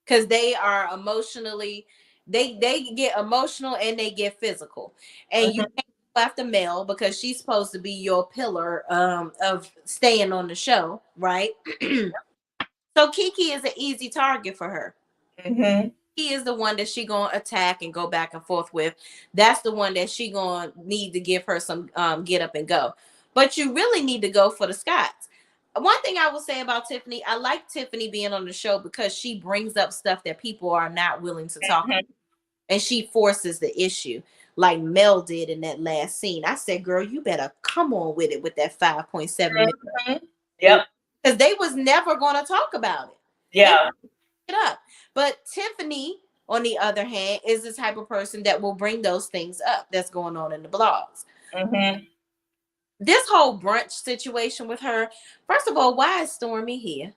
Because they are emotionally, they get emotional and they get physical. And you can't go after Mel because she's supposed to be your pillar of staying on the show, right? So Kiki is an easy target for her. Mm-hmm. He is the one that she gonna attack and go back and forth with. That's the one that she gonna need to give her some get up and go. But you really need to go for the Scotts. One thing I will say about Tiffany, I like Tiffany being on the show because she brings up stuff that people are not willing to talk about, and she forces the issue like Mel did in that last scene. I said, girl, you better come on with it with that 5.7 minutes. Yep. Because they was never going to talk about it. Yeah. It up. But Tiffany, on the other hand, is the type of person that will bring those things up that's going on in the blogs. Mm-hmm. This whole brunch situation with her, first of all, why is Stormy here?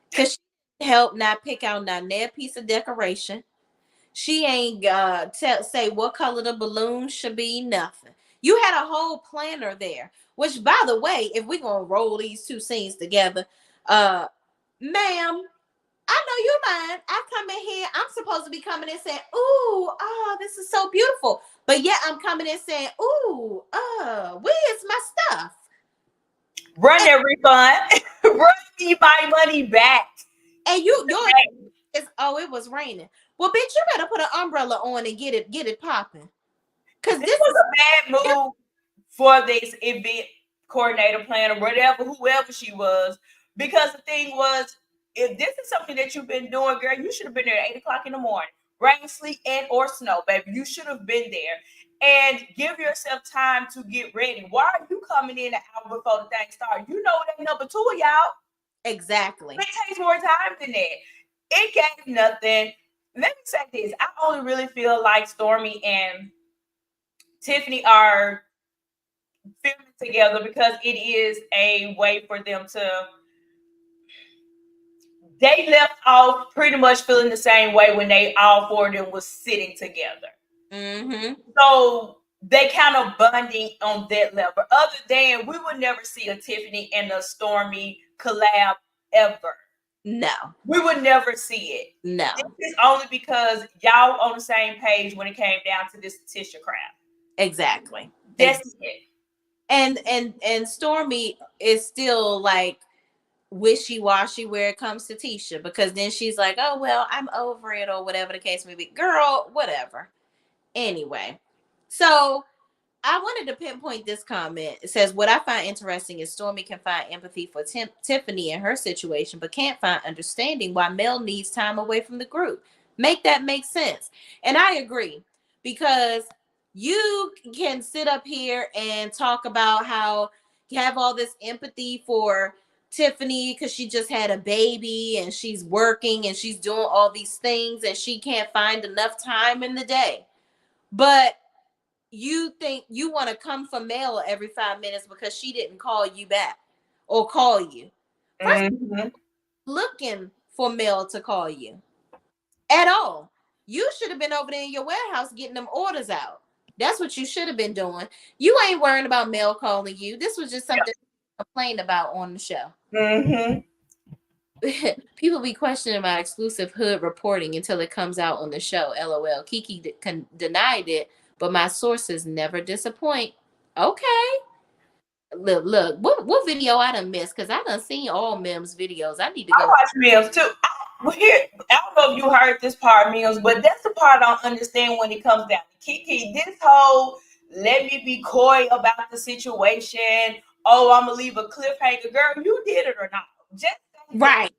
Because she helped not pick out not that piece of decoration. She ain't say what color the balloons should be, nothing. You had a whole planner there, which, by the way, if we're going to roll these two scenes together, ma'am, I know you lying. I come in here, I'm supposed to be coming in saying, ooh, oh, this is so beautiful. But yet I'm coming in saying, ooh, where's my stuff? Run that refund. Run me my money back. And your is, oh, it was raining. Well, bitch, you better put an umbrella on and get it popping. Cause This this was is a bad move for this event coordinator, planner, whatever, whoever she was. Because the thing was, if this is something that you've been doing, girl, you should have been there at 8 o'clock in the morning. Rain, sleet, and or snow, baby. You should have been there. And give yourself time to get ready. Why are you coming in an hour before the thing starts? You know it ain't number two of y'all. exactly. It takes more time than that. It gave nothing. Let me say this. I only really feel like Stormy and Tiffany are filming together because it is a way for them to. They left off pretty much feeling the same way when they all four of them was sitting together. Mm-hmm. So they kind of bonding on that level. Other than we would never see a Tiffany and a Stormy collab ever. No. We would never see it. No. This is only because y'all on the same page when it came down to this Tisha crap. Exactly. That's it. And Stormy is still like wishy-washy where it comes to Tisha, because then she's like, oh well, I'm over it, or whatever the case may be. Girl, whatever. Anyway, so I wanted to pinpoint this comment. It says, what I find interesting is Stormy can find empathy for Tiffany in her situation, but can't find understanding why Mel needs time away from the group. Make that make sense. And I agree, because you can sit up here and talk about how you have all this empathy for Tiffany because she just had a baby and she's working and she's doing all these things and she can't find enough time in the day. But you think you want to come for Mel every 5 minutes because she didn't call you back or call you. First, looking for Mel to call you at all. You should have been over there in your warehouse getting them orders out. That's what you should have been doing. You ain't worrying about Mel calling you. This was just something to complain about on the show. People be questioning my exclusive hood reporting until it comes out on the show. LOL. Kiki denied it, but my sources never disappoint. Okay. Look. What video I done missed? Because I done seen all Mims videos. I need to go. I watch Mills too. I don't know if you heard this part, Mills, but that's the part I don't understand when it comes down to Kiki. This whole let me be coy about the situation. Oh, I'm gonna leave a cliffhanger. Girl, you did it or not? Just right.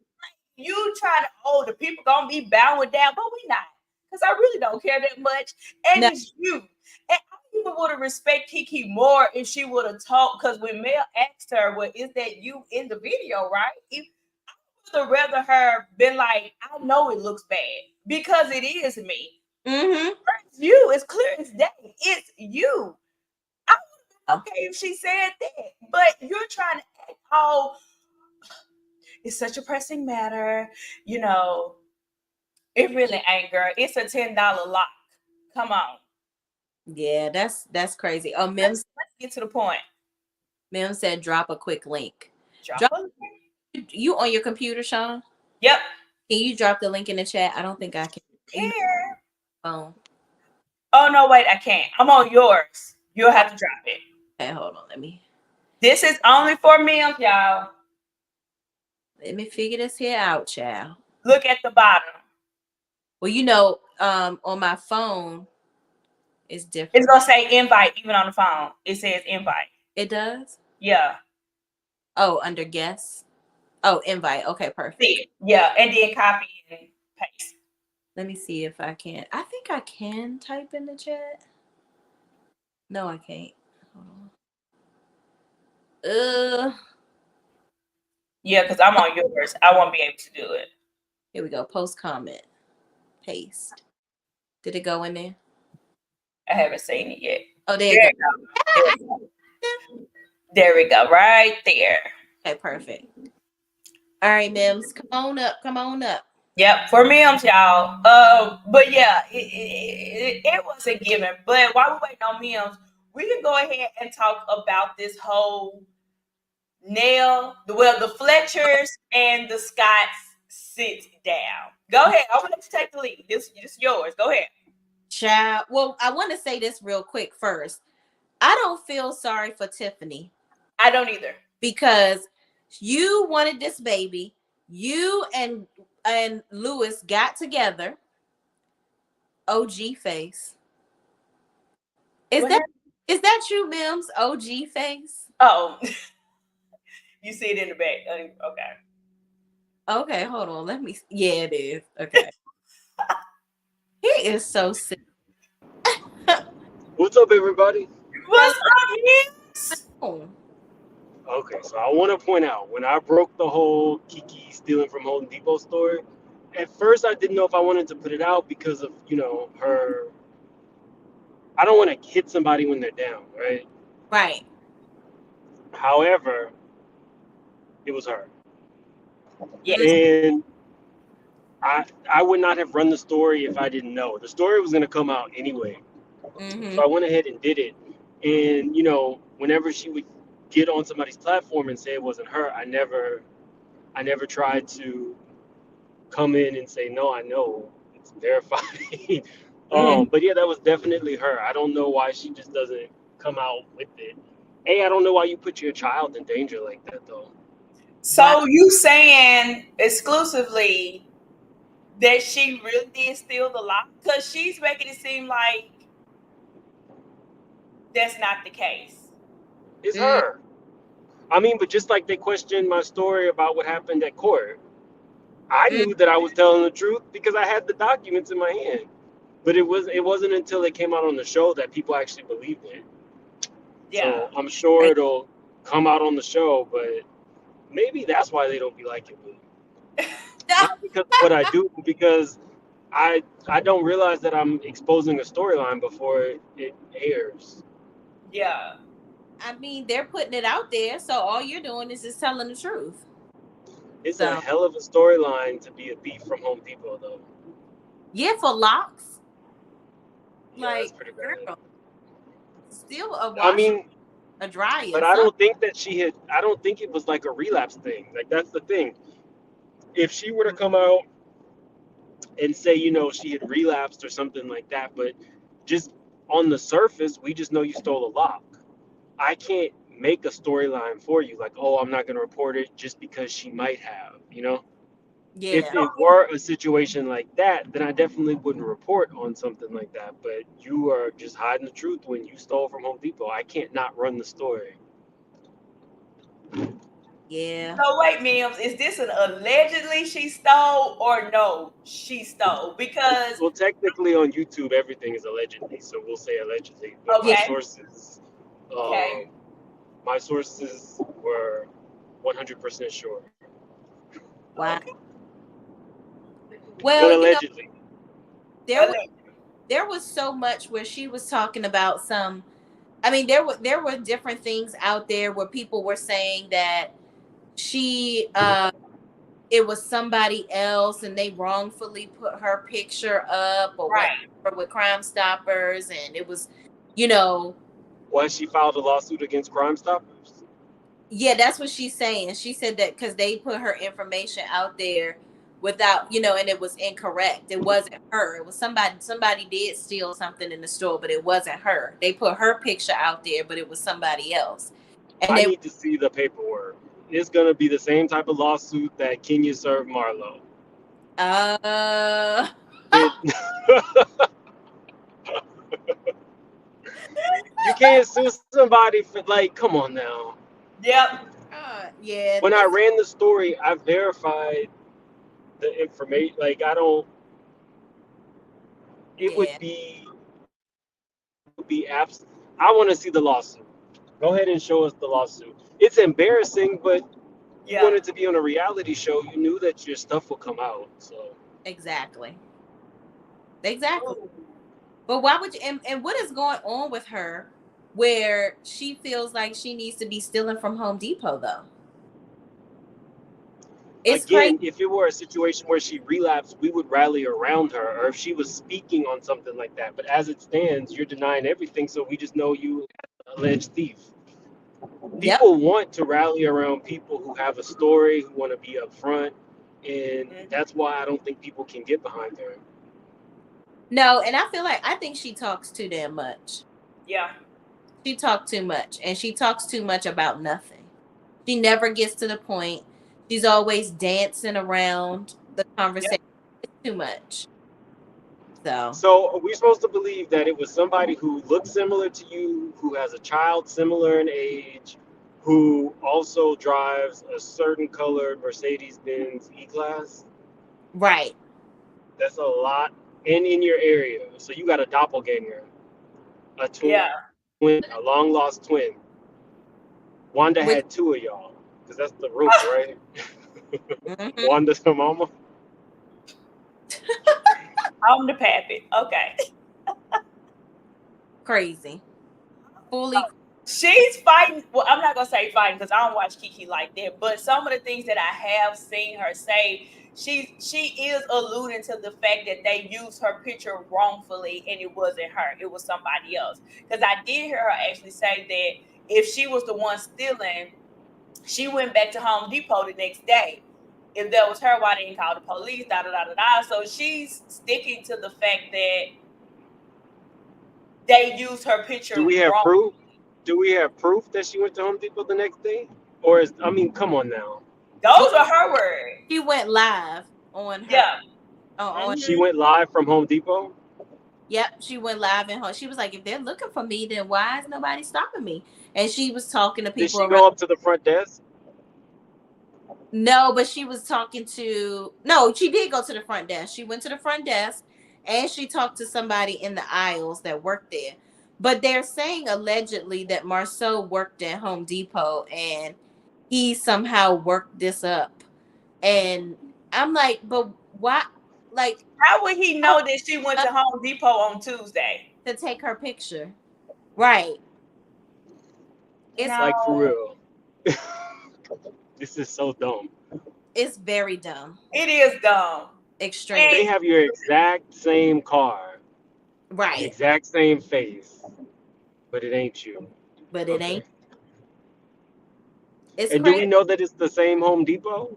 You try to, oh, the people gonna be bowing down, but we not. Because I really don't care that much. And it's you. And I even would have respect Kiki more if she would have talked. Because when Mel asked her, well, is that you in the video, right? I would have rather her been like, I know it looks bad. Because it is me. It's you. It's clear as day. It's you. I would have been okay if she said that. But you're trying to act all, it's such a pressing matter, you know. It really ain't, girl. It's a $10 lock. Come on. Yeah, that's crazy. Oh, Let's get to the point. Mim said, "Drop a quick link." Drop a link. You on your computer, Sean? Yep. Can you drop the link in the chat? I don't think I can. Here. Oh. Oh no, wait, I can't. I'm on yours. You'll have to drop it. Okay, hold on. Let me. This is only for Mim, y'all. Let me figure this here out, child. Look at the bottom. Well, you know, on my phone, it's different. It's gonna say invite even on the phone. It says invite. It does? Yeah. Oh, under guests. Oh, invite. Okay, perfect. Yeah, and then copy and paste. Let me see if I can. I think I can type in the chat. No, I can't. Hold on. Yeah, because I'm on yours. I won't be able to do it. Here we go. Post comment. Paste. Did it go in there? I haven't seen it yet. Oh, there you go. There we go. Right there. Okay, perfect. All right, Mims. Come on up. Come on up. Yep, for Mims, y'all. But yeah, it wasn't given. But while we're waiting on Mims, we can go ahead and talk about this whole the Fletchers and the Scotts sit down. Go ahead. I'm gonna let you take the lead. This yours. Go ahead. Child. Well, I want to say this real quick first. I don't feel sorry for Tiffany I don't either. because you wanted this baby. You and Lewis got together. OG face. Is What that happened? is that you, Mims? OG face. Oh, you see it in the back. Okay. Okay, hold on. Let me. Yeah, it is. Okay. He is so sick. What's up, everybody? What's up, yes? Oh, Okay, so I want to point out when I broke the whole Kiki stealing from Home Depot story, at first I didn't know if I wanted to put it out because of, her. I don't want to hit somebody when they're down, right? right. However, it was her. Yes. And I would not have run the story if I didn't know. The story was going to come out anyway. Mm-hmm. So I went ahead and did it. And, whenever she would get on somebody's platform and say it wasn't her, I never tried to come in and say, no, I know it's verified. Mhm. But yeah, that was definitely her. I don't know why she just doesn't come out with it. Hey, I don't know why you put your child in danger like that, though. So you saying exclusively that she really did steal the lot? Because she's making it seem like that's not the case. It's Mm, her. I mean, but just like they questioned my story about what happened at court, I mm, knew that I was telling the truth because I had the documents in my hand. But it wasn't until it came out on the show that people actually believed it. Yeah. So I'm sure right. it'll come out on the show, but maybe that's why they don't be liking me. Not because of what I do, because I don't realize that I'm exposing a storyline before it airs. Yeah. I mean, they're putting it out there, so all you're doing is just telling the truth. It's a So hell of a storyline to be a thief from Home Depot, though. yeah, for locks, Yeah, that's like pretty bad. girl, still a I washer, mean, a dryer, but I something. don't think that she had. I don't think it was like a relapse thing. Like that's the thing. If she were to come out and say, she had relapsed or something like that, but just on the surface, we just know you stole a lock. I can't make a storyline for you like, oh, I'm not going to report it just because she might have. If Yeah, it were a situation like that, then I definitely wouldn't report on something like that. But you are just hiding the truth when you stole from Home Depot. I can't not run the story. yeah. So wait, Mims, is this an allegedly she stole or no, she stole? Because Well, technically on YouTube, everything is allegedly, so we'll say allegedly. But Yeah. Okay. um, my sources were 100% sure, Wow. Okay. but Well, allegedly. there was there was so much where she was talking about some. I mean, there were different things out there where people were saying that she it was somebody else and they wrongfully put her picture up or Right. whatever with Crime Stoppers, and it was, you know, Why she filed a lawsuit against Crime Stoppers? yeah, that's what she's saying. She said that because they put her information out there without, and it was incorrect. It wasn't her. It was somebody did steal something in the store, but it wasn't her. They put her picture out there, but it was somebody else. And I they need to see the paperwork. It's gonna be the same type of lawsuit that Kenya served Marlo. uh It, you can't sue somebody for like, come on now. Yep. yeah, When I ran the story, I verified the information. Like I don't. It yeah, would be abs. I want to see the lawsuit. Go ahead and show us the lawsuit. It's embarrassing, but you Yeah. wanted to be on a reality show. You knew that your stuff would come out. So exactly. Exactly. Ooh. But why would you and what is going on with her where she feels like she needs to be stealing from Home Depot though? It's crazy. again, if it were a situation where she relapsed, we would rally around her, or if she was speaking on something like that. But as it stands, you're denying everything, so we just know you as an alleged thief. Yep. People want to rally around people who have a story, who want to be upfront. And that's why I don't think people can get behind her. No, and I think she talks too damn much. Yeah. She talks too much, and she talks too much about nothing. She never gets to the point. She's always dancing around the conversation. It's too much. So are we supposed to believe that it was somebody who looks similar to you, who has a child similar in age, who also drives a certain colored Mercedes-Benz E-Class? Right. That's a lot. And in your area. So you got a doppelganger, a twin, a long lost twin. Wanda Which, had two of y'all, because that's the rumor, right? mm-hmm. Wanda's her mama. I'm the pappy. Okay. Crazy. Fully. She's fighting. Well, I'm not gonna say fighting because I don't watch Kiki like that. But some of the things that I have seen her say, she is alluding to the fact that they used her picture wrongfully and it wasn't her, it was somebody else. Because I did hear her actually say that if she was the one stealing, she went back to Home Depot the next day. If that was her, why they didn't call the police? Da da da da da. So she's sticking to the fact that they used her picture Do we have wrong. proof? Do we have proof that she went to Home Depot the next day? Or is, I mean, come on now. Those are her words. She went live on her. Yeah. On. She went live from Home Depot? Yep, she went live in her. She was like, if they're looking for me, then why is nobody stopping me? And she was talking to people. Did she go up to the front desk? No, but she was talking to. No, she did go to the front desk. She went to the front desk and she talked to somebody in the aisles that worked there. But they're saying allegedly that Marsau worked at Home Depot and he somehow worked this up. And I'm like, but why? Like, how would he know that she went to Home Depot on Tuesday to take her picture? Right. It's like, for real. This is so dumb. It's very dumb. It is dumb. Extreme. They have your exact same car. Right. Exact same face. But it ain't you. But it ain't. It's and crazy. Do we know that it's the same Home Depot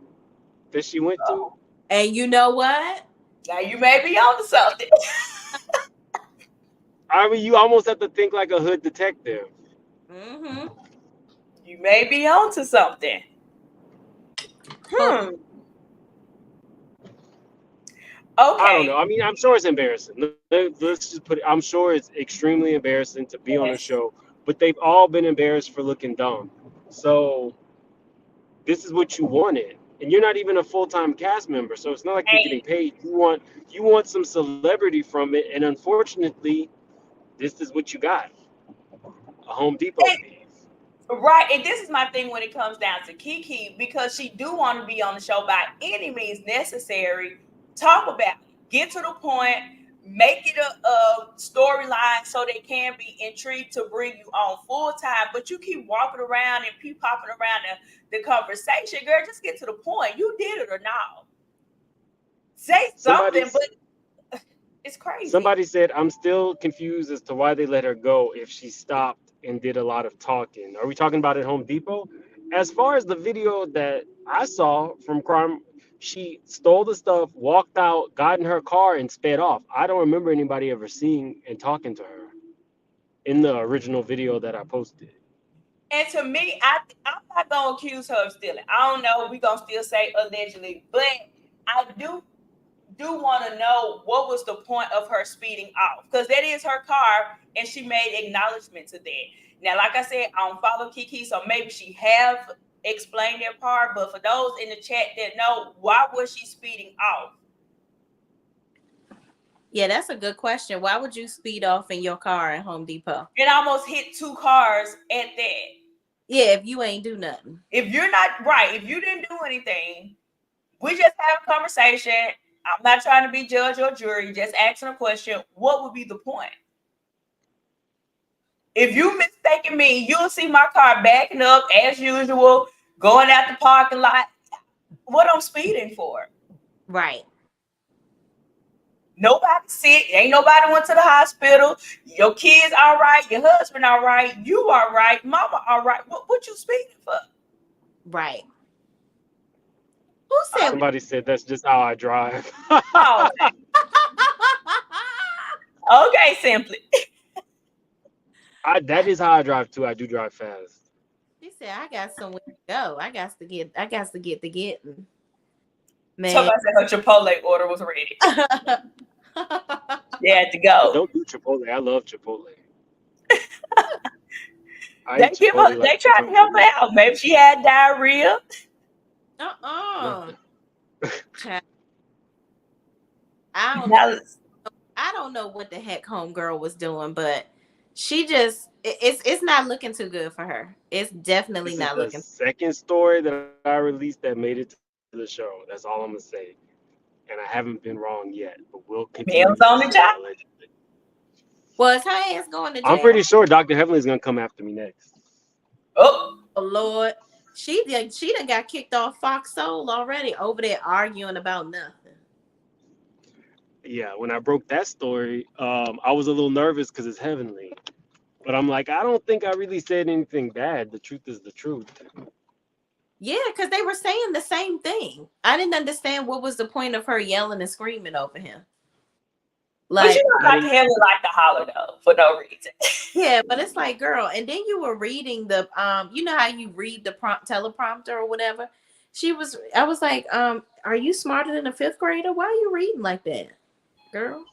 that she went to? And you know what? Now you may be on to something. I mean, you almost have to think like a hood detective. Mm-hmm. You may be on to something. Okay. I don't know. I mean, I'm sure it's embarrassing. Let's just put it. I'm sure it's extremely embarrassing to be on a show, but they've all been embarrassed for looking dumb. So this is what you wanted, and you're not even a full-time cast member, so it's not like you're getting paid. You want some celebrity from it, and unfortunately, this is what you got: a Home Depot piece. Right, and this is my thing when it comes down to Kiki, because she do want to be on the show by any means necessary. Talk about it. Get to the point, make it a storyline so they can be intrigued to bring you on full time. But you keep walking around and keep popping around the conversation, girl. Just get to the point. You did it or not? Say something, but it's crazy. Somebody said, I'm still confused as to why they let her go if she stopped and did a lot of talking. Are we talking about at Home Depot? As far as the video that I saw from crime, she stole the stuff, walked out, got in her car, and sped off. I don't remember anybody ever seeing and talking to her in the original video that I posted. And to me, I'm not gonna accuse her of stealing. I don't know. We're gonna still say allegedly, but I do want to know what was the point of her speeding off, because that is her car and she made acknowledgement to that. Now, like I said, I don't follow Kiki, so maybe she have explained their part, but for those in the chat that know, why was she speeding off? Yeah, that's a good question. Why would you speed off in your car at Home Depot? It almost hit two cars at that. Yeah, if you ain't do nothing. If you're not right, if you didn't do anything, we just have a conversation. I'm not trying to be judge or jury, just asking a question. What would be the point? If you mistaken me, you'll see my car backing up as usual, going out the parking lot. What I'm speeding for? Right. Nobody sick. Ain't nobody went to the hospital. Your kids all right. Your husband all right. You all right. Mama all right. What you speeding for? Right. Who said? Somebody said that's just how I drive. Oh, okay, simply. That is how I drive too. I do drive fast. She said, "I got somewhere to go. I got to get. I got to get to getting." Man. Somebody said her Chipotle order was ready. She had to go. Don't do Chipotle. I love Chipotle. I They eat Chipotle like they 2 tried to times help a her week. out. Maybe she had diarrhea. Child, I don't know. Now, I don't know what the heck homegirl was doing, but she just it's not looking too good for her. It's definitely This is not the looking. second story that I released that made it to the show. That's all I'm gonna say. And I haven't been wrong yet, but we'll continue to Hands say on the job. allegedly. Was her ass going to I'm jail? pretty sure Dr. Heavenly's gonna come after me next. Oh, Oh Lord, she done got kicked off Fox Soul already over there arguing about nothing. Yeah, when I broke that story, I was a little nervous because it's Heavenly. But I'm like, I don't think I really said anything bad. The truth is the truth. Yeah, because they were saying the same thing. I didn't understand what was the point of her yelling and screaming over him. but Like, you know, Dr. Heavenly like to holler though for no reason. yeah, but it's like, girl, and then you were reading the you know how you read the teleprompter or whatever. I was like, are you smarter than a fifth grader? Why are you reading like that, girl?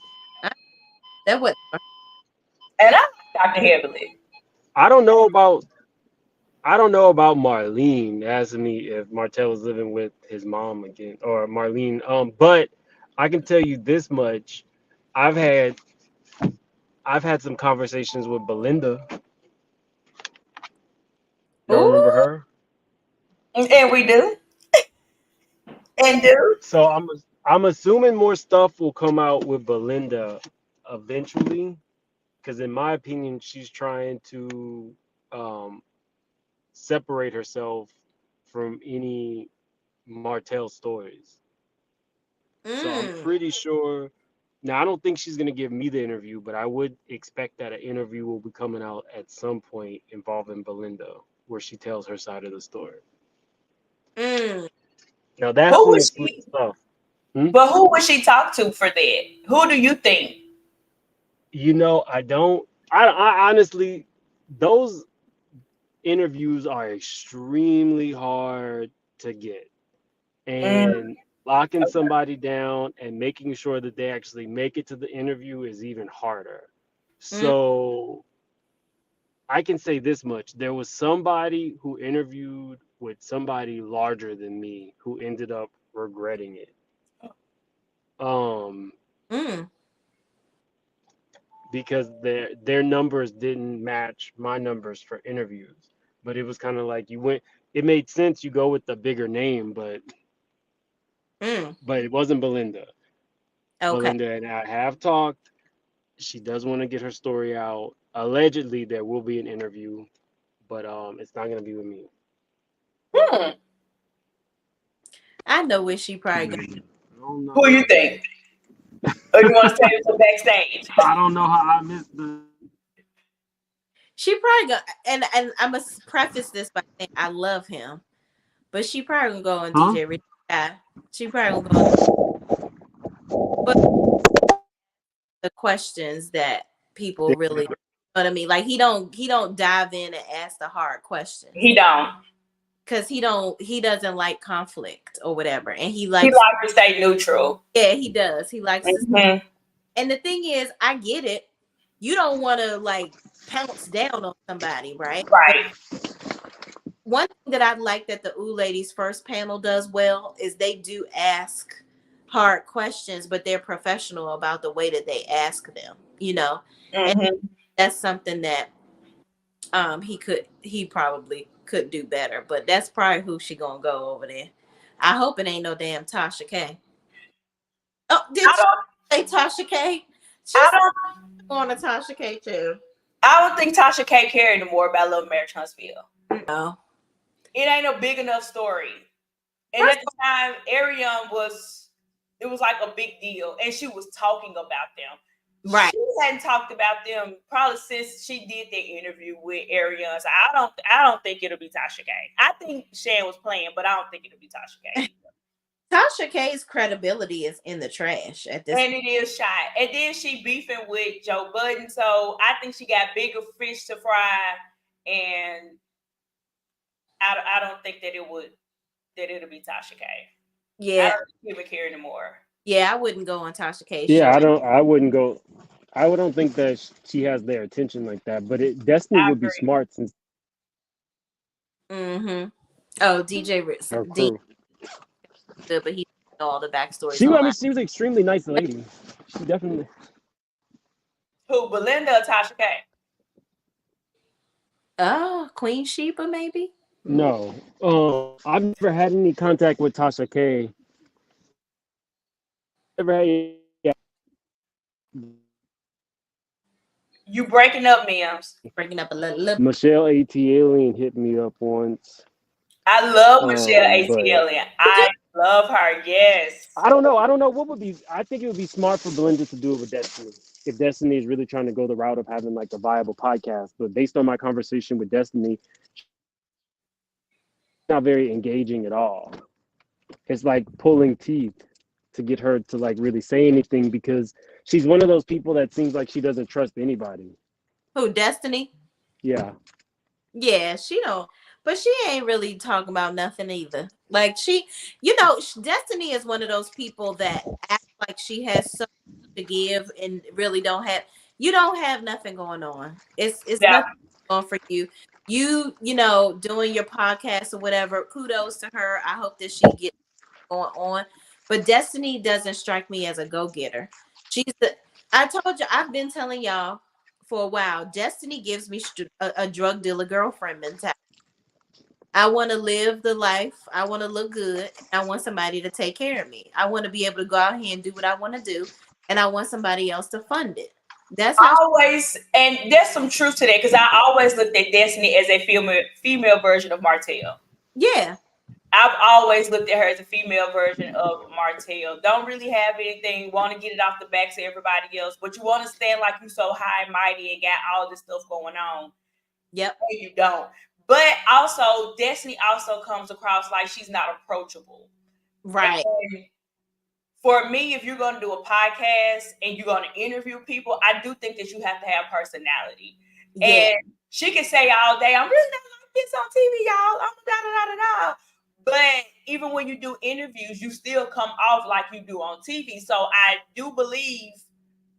That was And I like Dr. Heavenly. I don't know about Marlene asking me if Martell was living with his mom again or Marlene. But I can tell you this much: I've had some conversations with Belinda. Y'all remember ooh. her? And we do. And do. So I'm assuming more stuff will come out with Belinda eventually, because in my opinion, she's trying to um, separate herself from any Martell stories. So I'm Mm. pretty sure. Now I don't think she's gonna give me the interview, but I would expect that an interview will be coming out at some point involving Belinda, where she tells her side of the story. Mm. Now that's Who some would exclusive she? stuff. But who would she talk to for that? Who do you think? You know, I don't. I honestly, those interviews are extremely hard to get, Mm, and locking okay. somebody down and making sure that they actually make it to the interview is even harder. Mm. So I can say this much: there was somebody who interviewed with somebody larger than me who ended up regretting it. Um, Mm. because their numbers didn't match my numbers for interviews. But it was kind of like it made sense you go with the bigger name, Mm. but it wasn't Belinda. Okay. Belinda and I have talked. She does want to get her story out. Allegedly there will be an interview, but it's not gonna be with me. Hmm. I know where she probably go. I don't Who know. you think? Or you want to say it from backstage? I don't know how I missed the. She probably go, and I must preface this by saying I love him, but she probably gonna go on Huh? DJ Rich Guy. She probably gonna go on but the questions that people really, you know what I mean. Like he don't dive in and ask the hard questions He don't. because he doesn't like conflict or whatever, and he He likes likes to stay neutral. yeah he does he likes to. Hmm. And the thing is, I get it. You don't want to like pounce down on somebody, right? But Right. one thing that I like that the Ooh Ladies first panel does well is they do ask hard questions, but they're professional about the way that they ask them, you know. And Hmm. that's something that he probably could do better. But that's probably who she gonna go over there. I hope it ain't no damn Tasha K. Oh, did I she don't. say Tasha K? She I said don't. on a Tasha K too. I don't think Tasha K cared anymore about Little Marriage Huntsville. No. It ain't a big enough story. And First at the time, Arionne was. It was like a big deal, and she was talking about them. right. She hadn't talked about them probably since she did the interview with Arionne. So I don't think it'll be Tasha K. I think Shan was playing, but I don't think it'll be Tasha K. Tasha K's credibility is in the trash at this And it is shot. And then she beefing with Joe Budden. So I think she got bigger fish to fry. And I don't think that it'll be Tasha K. I Yeah. don't think people care anymore. Yeah, I wouldn't go on Tasha K's Yeah, show. I wouldn't go. I don't think that she has their attention like that. But Destiny I would be agree. smart since Mm-hmm. Oh, DJ her D, crew. but he know all the backstories I mean, online. she was an extremely nice lady. She definitely. Who, Belinda or Tasha K? Oh, Queen Sheba, maybe. No. I've never had any contact with Tasha K. Never had. Yeah. You breaking up, Mims. Breaking up a little. Michelle A.T. Alien hit me up once. I love Michelle But A.T. I love her. Yes. I don't know. I don't know what would be. I think it would be smart for Belinda to do it with Destiny. If Destiny is really trying to go the route of having like a viable podcast, but based on my conversation with Destiny, she's not very engaging at all. It's like pulling teeth to get her to like really say anything because she's one of those people that seems like she doesn't trust anybody. Who, Destiny? Yeah. Yeah, she don't. But she ain't really talking about nothing either. Like Destiny is one of those people that act like she has so much to give and really don't have. You don't have nothing going on. It's Yeah. nothing going on for you. Doing your podcast or whatever. Kudos to her. I hope that she gets going on. But Destiny doesn't strike me as a go-getter. I told you, I've been telling y'all for a while. Destiny gives me a drug dealer girlfriend mentality. I want to live the life. I want to look good. And I want somebody to take care of me. I want to be able to go out here and do what I want to do. And I want somebody else to fund it. That's how Always, and there's some truth to that because I always looked at Destiny as a female version of Martell. yeah. I've always looked at her as a female version of Martell. Don't really have anything, want to get it off the backs of everybody else, but you want to stand like you so high and mighty and got all this stuff going on. Yep. And you don't. But also, Destiny also comes across like she's not approachable. Right. And for me, if you're going to do a podcast and you're going to interview people, I do think that you have to have personality. Yeah. And she can say all day, I'm really not like this on TV, y'all. I'm da-da-da-da-da. But even when you do interviews, you still come off like you do on TV. So I do believe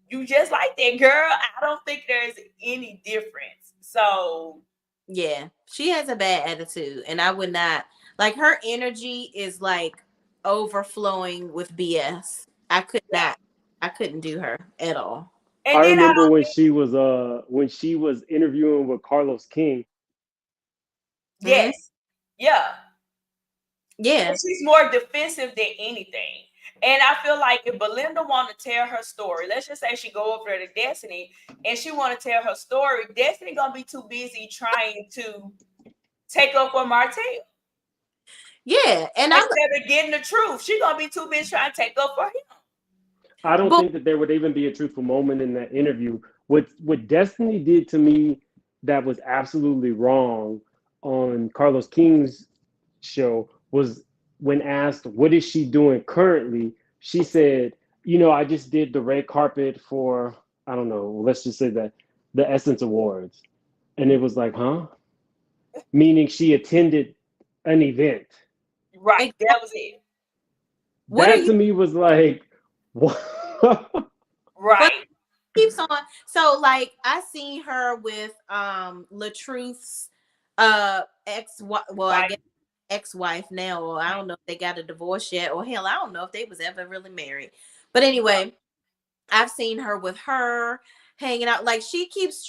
you just like that, girl. I don't think there's any difference. So yeah, she has a bad attitude, and I would not like her energy is like overflowing with BS. I couldn't do her at all. and I then remember when she was interviewing with Carlos King. yes, yeah. Yeah. And she's more defensive than anything. And I feel like if Belinda want to tell her story, let's just say she go over to Destiny and she want to tell her story, Destiny gonna be too busy trying to take up for Martell. Yeah, and instead of getting the truth, she gonna be too busy trying to take up for him. I don't think that there would even be a truthful moment in that interview. What Destiny did to me that was absolutely wrong on Carlos King's show was when asked what is she doing currently, she said, I just did the red carpet for, I don't know, let's just say that the Essence Awards. And it was like, huh? Meaning she attended an event. Right, that was it. That to me was like, what? Right. Keeps on. So like I seen her with LaTruth's I guess ex-wife now, or I don't know if they got a divorce yet, or hell, I don't know if they was ever really married. But anyway, I've seen her with her hanging out. Like she's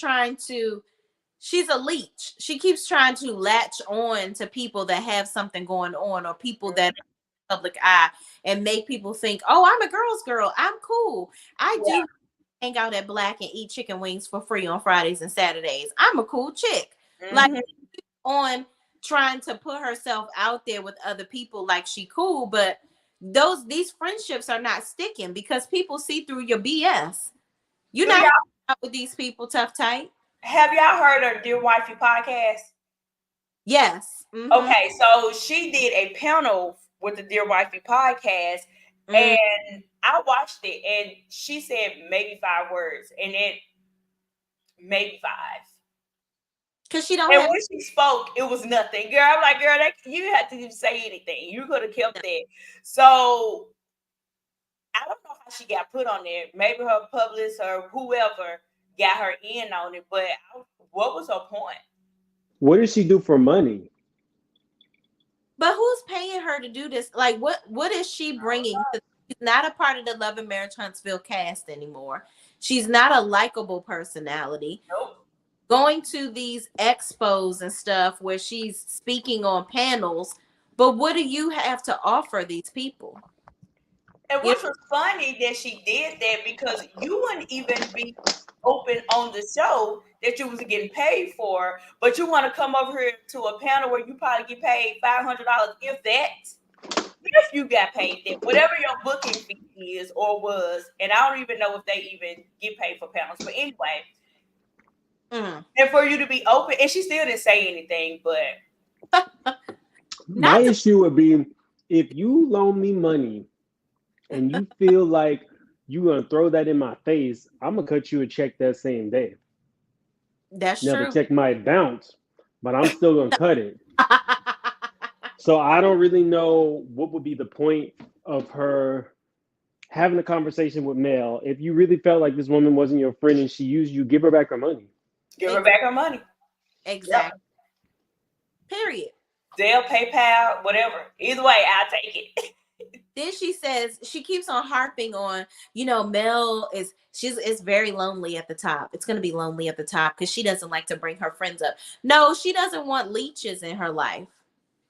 a leech. She keeps trying to latch on to people that have something going on or people that are in the public eye and make people think, oh, I'm a girl's girl. I'm cool. I do hang out at Black and eat chicken wings for free on Fridays and Saturdays. I'm a cool chick. Like on trying to put herself out there with other people like she cool, but these friendships are not sticking because people see through your BS. You're not out with these people tough tight. Have y'all heard of Dear Wifey podcast? Yes. Okay, so she did a panel with the Dear Wifey podcast, Mm. and I watched it, and she said maybe 5 words, and it maybe 5. Because she don't And have when she spoke, it was nothing. Girl, I'm like, girl, you had to even say anything. You could have kept that. So I don't know how she got put on there. Maybe her publicist or whoever got her in on it. But what was her point? What does she do for money? But who's paying her to do this? Like, what is she bringing? She's not a part of the Love and Marriage Huntsville cast anymore. She's not a likable personality. Nope. Going to these expos and stuff where she's speaking on panels, but what do you have to offer these people? And which was funny that she did that, because you wouldn't even be open on the show that you was getting paid for, but you want to come over here to a panel where you probably get paid $500, if that. If you got paid that, whatever your booking fee is or was, and I don't even know if they even get paid for panels, but anyway. And for you to be open, and she still didn't say anything, but my issue would be, if you loan me money and you feel like you gonna throw that in my face, I'm gonna cut you a check that same day. That's now true. The check might bounce, but I'm still gonna cut it. So I don't really know what would be the point of her having a conversation with Mel. If you really felt like this woman wasn't your friend and she used you, give her back her money. Give her back her money. Exactly. Yep. Period. Zelle, PayPal, whatever. Either way, I'll take it. Then she says, she keeps on harping on, Mel is very lonely at the top. It's going to be lonely at the top because she doesn't like to bring her friends up. No, she doesn't want leeches in her life.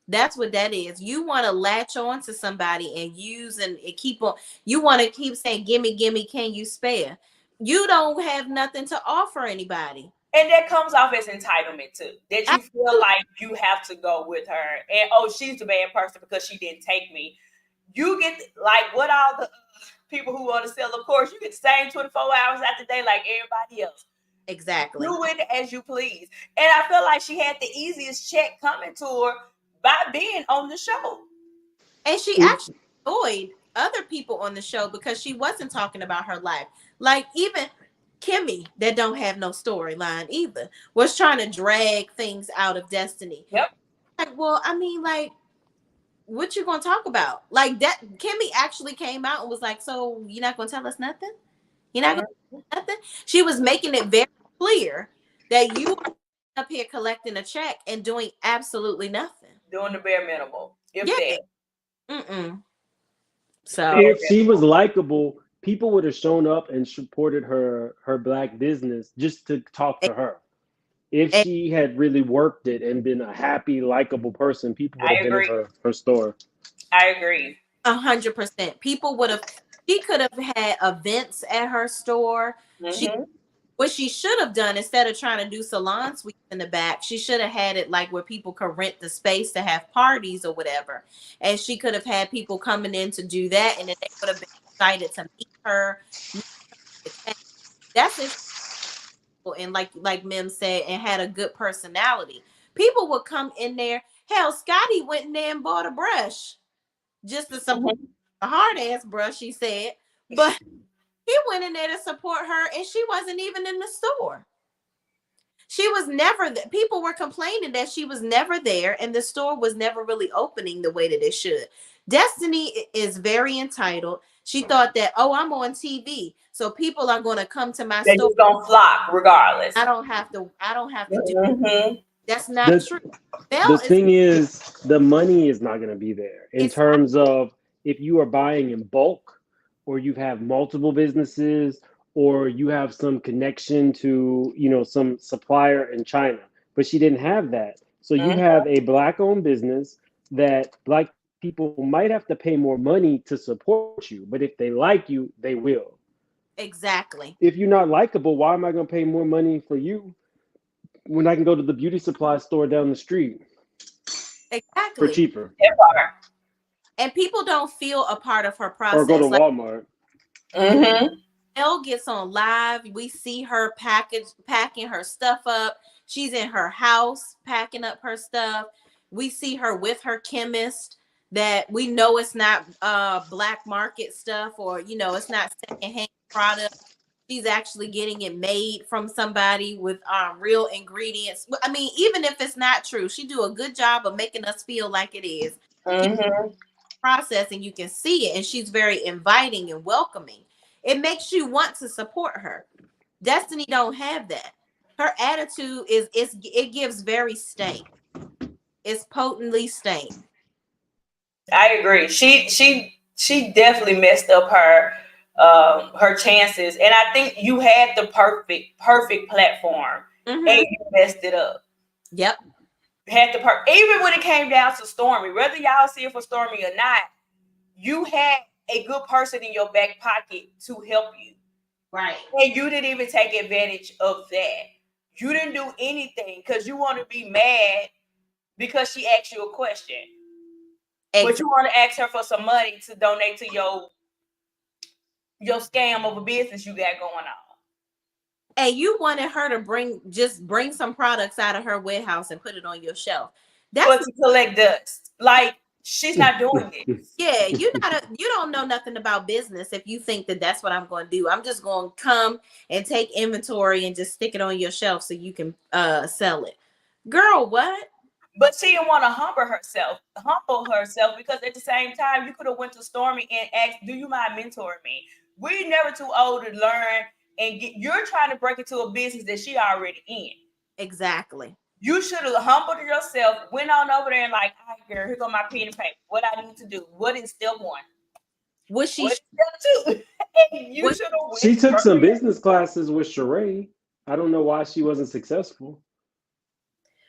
That's what that is. You want to latch on to somebody and use and keep on. You want to keep saying, gimme, can you spare? You don't have nothing to offer anybody. And that comes off as entitlement too. That you feel like you have to go with her. And, she's a bad person because she didn't take me. You get, like, what all the people who want to sell, of course, you get the same 24 hours out the day like everybody else. Exactly. Do it as you please. And I feel like she had the easiest check coming to her by being on the show. And she actually annoyed other people on the show because she wasn't talking about her life. Like, even Kimmy, that don't have no storyline either, was trying to drag things out of Destiny. Yep. Like, well, I mean, like, what you gonna talk about? Like, that Kimmy actually came out and was like, so you're not gonna tell us nothing? You're not gonna tell us nothing? She was making it very clear that you are up here collecting a check and doing absolutely nothing. Doing the bare minimum. If that. So if she was likable, people would have shown up and supported her black business just to talk to her. If she had really worked it and been a happy, likable person, people would have been in her store. I agree. 100%. People would have. She could have had events at her store. What she should have done, instead of trying to do salon suites in the back, she should have had it like where people could rent the space to have parties or whatever. And she could have had people coming in to do that, and then they would have been excited to meet her. That's it. And like Mim said, and had a good personality. People would come in there. Hell, Scotty went in there and bought a brush just to support a hard ass brush, she said. But he went in there to support her, and she wasn't even in the store. She was never there. People were complaining that she was never there, and the store was never really opening the way that it should. Destiny is very entitled. She thought that, I'm on TV, so people are going to come to my store. They're going to flock regardless. I don't have to do that. That's not true. The thing is, the money is not going to be there in terms of if you are buying in bulk, or you have multiple businesses, or you have some connection to, some supplier in China. But she didn't have that. So you have a Black-owned business that Black people might have to pay more money to support you. But if they like you, they will. Exactly. If you're not likable, why am I going to pay more money for you when I can go to the beauty supply store down the street? Exactly. For cheaper. And people don't feel a part of her process. Or go to Walmart. Elle gets on live. We see her packing her stuff up. She's in her house packing up her stuff. We see her with her chemist. that we know it's not black market stuff, or it's not secondhand product. She's actually getting it made from somebody with real ingredients. I mean, even if it's not true, she do a good job of making us feel like it is. Process, and you can see it, and she's very inviting and welcoming. It makes you want to support her. Destiny don't have that. Her attitude it gives very stank. It's potently stank. I agree. She definitely messed up her chances, and I think you had the perfect platform, and you messed it up. Yep. Had the even when it came down to Stormy, whether y'all see it for Stormy or not, you had a good person in your back pocket to help you. Right. And you didn't even take advantage of that. You didn't do anything because you want to be mad because she asked you a question. Exactly. But you want to ask her for some money to donate to your scam of a business you got going on. And you wanted her to bring some products out of her warehouse and put it on your shelf. That's to collect dust. Like, she's not doing it. Yeah, you don't know nothing about business if you think that that's what I'm going to do. I'm just going to come and take inventory and just stick it on your shelf so you can sell it. Girl, what? But she didn't want to humble herself because at the same time, you could have went to Stormy and asked, do you mind mentoring me? We're never too old to learn and you're trying to break into a business that she already in. Exactly. You should have humbled yourself, went on over there and like, all right, girl, here go my pen and paper. What I need to do? What is step one? What step two? She took some business classes with Sheree. I don't know why she wasn't successful.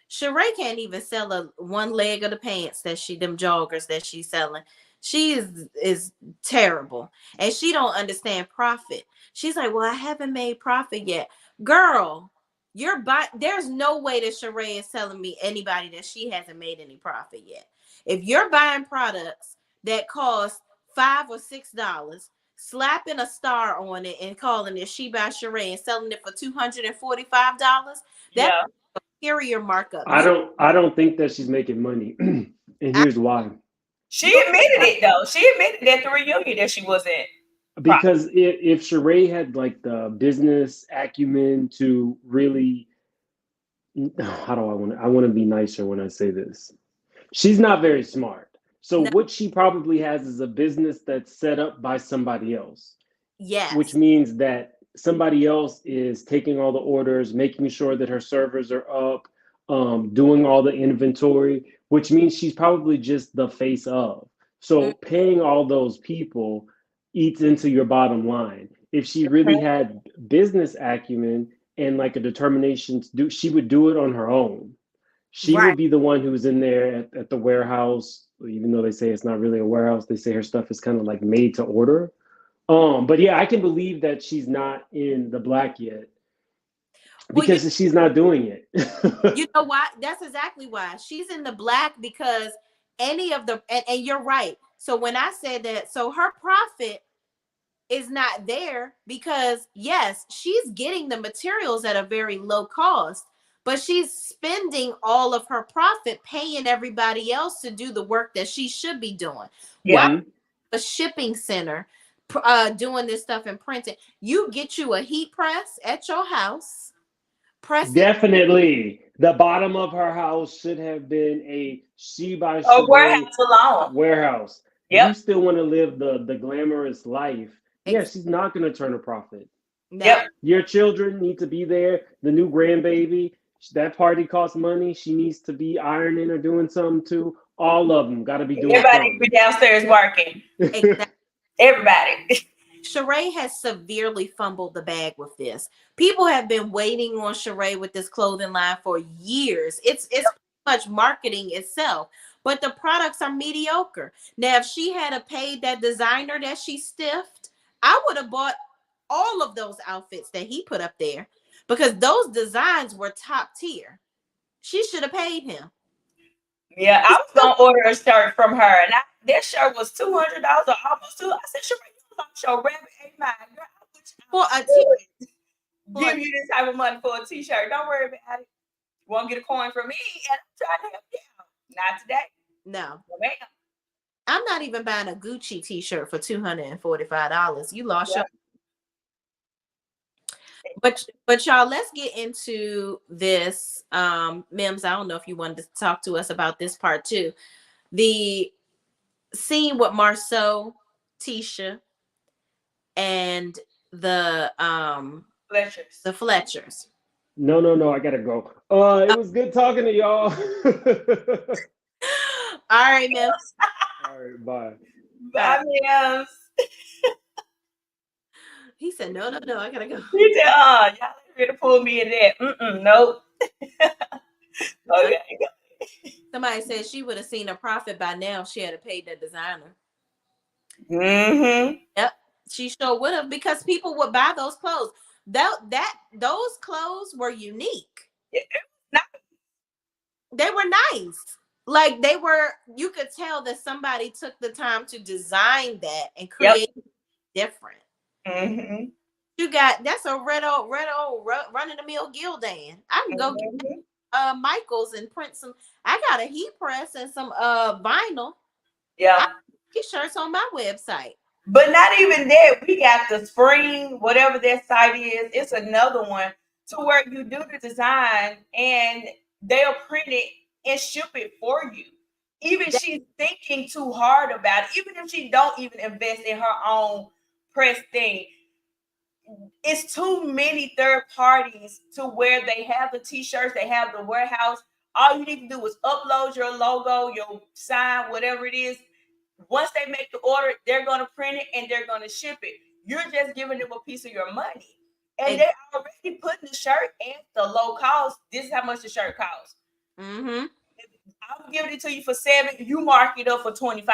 Sheree can't even sell one leg of the pants them joggers that she's selling. She is terrible, and she don't understand profit. She's like, well, I haven't made profit yet. Girl, there's no way that Sheree is telling me anybody that she hasn't made any profit yet. If you're buying products that cost $5 or $6, slapping a star on it and calling it She by Sheree and selling it for $245, that's a superior markup. I don't think that she's making money. And here's why. She admitted it though. She admitted at the reunion that she wasn't. Because if Sheree had like the business acumen to really, I want to be nicer when I say this. She's not very smart. So what she probably has is a business that's set up by somebody else. Yes. Which means that somebody else is taking all the orders, making sure that her servers are up, doing all the inventory, which means she's probably just the face of. So paying all those people eats into your bottom line. If she really had business acumen and like a determination to do, she would do it on her own. She would be the one who's in there at the warehouse, even though they say it's not really a warehouse. They say her stuff is kind of like made to order. But yeah, I can believe that she's not in the black yet because she's not doing it. You know why? That's exactly why she's in the black, because any of the and you're right. So when I said that, so her profit is not there because yes, she's getting the materials at a very low cost, but she's spending all of her profit paying everybody else to do the work that she should be doing. Yeah. A shipping center doing this stuff and printing. You get you a heat press at your house. Definitely. The bottom of her house should have been a She by Sheree warehouse. Yep. You still want to live the glamorous life. Yeah, she's not going to turn a profit. No. Yep. Your children need to be there. The new grandbaby, that party costs money. She needs to be ironing or doing something too. All of them got to be doing Everybody something. be downstairs working. Exactly. Everybody. Sheree has severely fumbled the bag with this. People have been waiting on Sheree with this clothing line for years. It's pretty much marketing itself, but the products are mediocre. Now, if she had paid that designer that she stiffed, I would have bought all of those outfits that he put up there because those designs were top tier. She should have paid him. Yeah, I was gonna order a shirt from her, and that shirt was $200 or almost $200. I said, Sheree, you lost your rabbit ain't mine, girl. For a t-shirt. Give you this type of money for a t-shirt. Don't worry about it. Won't get a coin from me, and I'm trying to help you out. Not today. No. Ma'am. I'm not even buying a Gucci t-shirt for $245. You lost your. But y'all, let's get into this. Mims, I don't know if you wanted to talk to us about this part too. The scene with Marsau, Tisha, and the Fletchers. the Fletchers. No, I gotta go. It was good talking to y'all. All right, Mims. All right, bye. Bye, Mims. He said, no, I gotta go. He said, y'all ain't ready to pull me in that. Nope. Okay. Somebody said she would have seen a profit by now if she had paid that designer. Mm-hmm. Yep, she sure would have, because people would buy those clothes. Those clothes were unique. Yeah. They were nice. Like they were, you could tell that somebody took the time to design that and create different. Mm-hmm. You got that's a red old run of the mill Gildan. I can go get Michaels and print some. I got a heat press and some vinyl. Yeah. T-shirts on my website. But not even that. We got the Spring, whatever that site is. It's another one to where you do the design and they'll print it and ship it for you. Even she's thinking too hard about it. Even if she don't even invest in her own press thing, it's too many third parties to where they have the t-shirts, they have the warehouse. All you need to do is upload your logo, your sign, whatever it is. Once they make the order, they're going to print it and they're going to ship it. You're just giving them a piece of your money. And they're already putting the shirt at the low cost. This is how much the shirt costs. Mm-hmm. I'm giving it to you for $7. You mark it up for $25.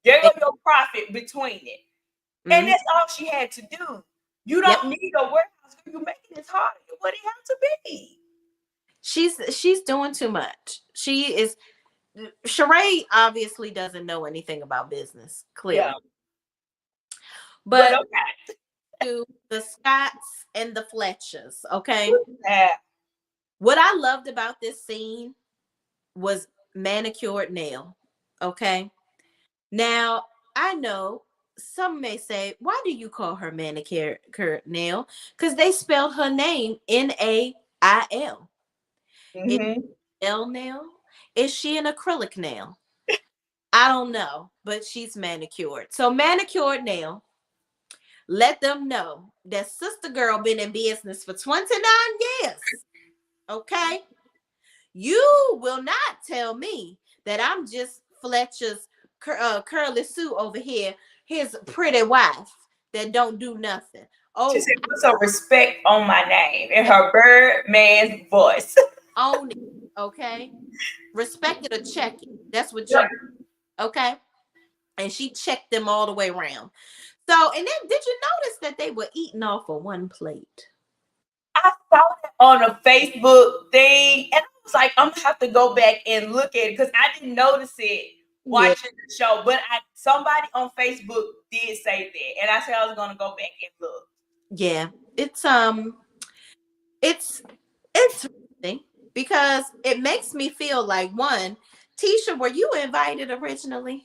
There goes your profit between it. Mm-hmm. And that's all she had to do. You don't need a warehouse. You're making this harder than what it has to be. She's doing too much. She is. Sheree obviously doesn't know anything about business, clearly. Yeah. But okay. To the Scotts and the Fletchers, okay? Yeah. What I loved about this scene was manicured nail, okay? Now, I know some may say, why do you call her manicured nail? Because they spelled her name Nail. Mm-hmm. L nail? Is she an acrylic nail? I don't know, but she's manicured. So manicured nail, let them know that sister girl been in business for 29 years. Okay? You will not tell me that I'm just Fletcher's Curly Sue over here, his pretty wife that don't do nothing. Oh, she said, put some respect on my name in her Birdman's voice. Own it, okay? Respect it or check it. That's what you do, okay? And she checked them all the way around. So, and then did you notice that they were eating off of one plate? I saw that on a Facebook thing, and I was like, I'm gonna have to go back and look at it because I didn't notice it watching the show. But somebody on Facebook did say that, and I said I was gonna go back and look. Yeah, it's interesting because it makes me feel like, one, Tisha, were you invited originally?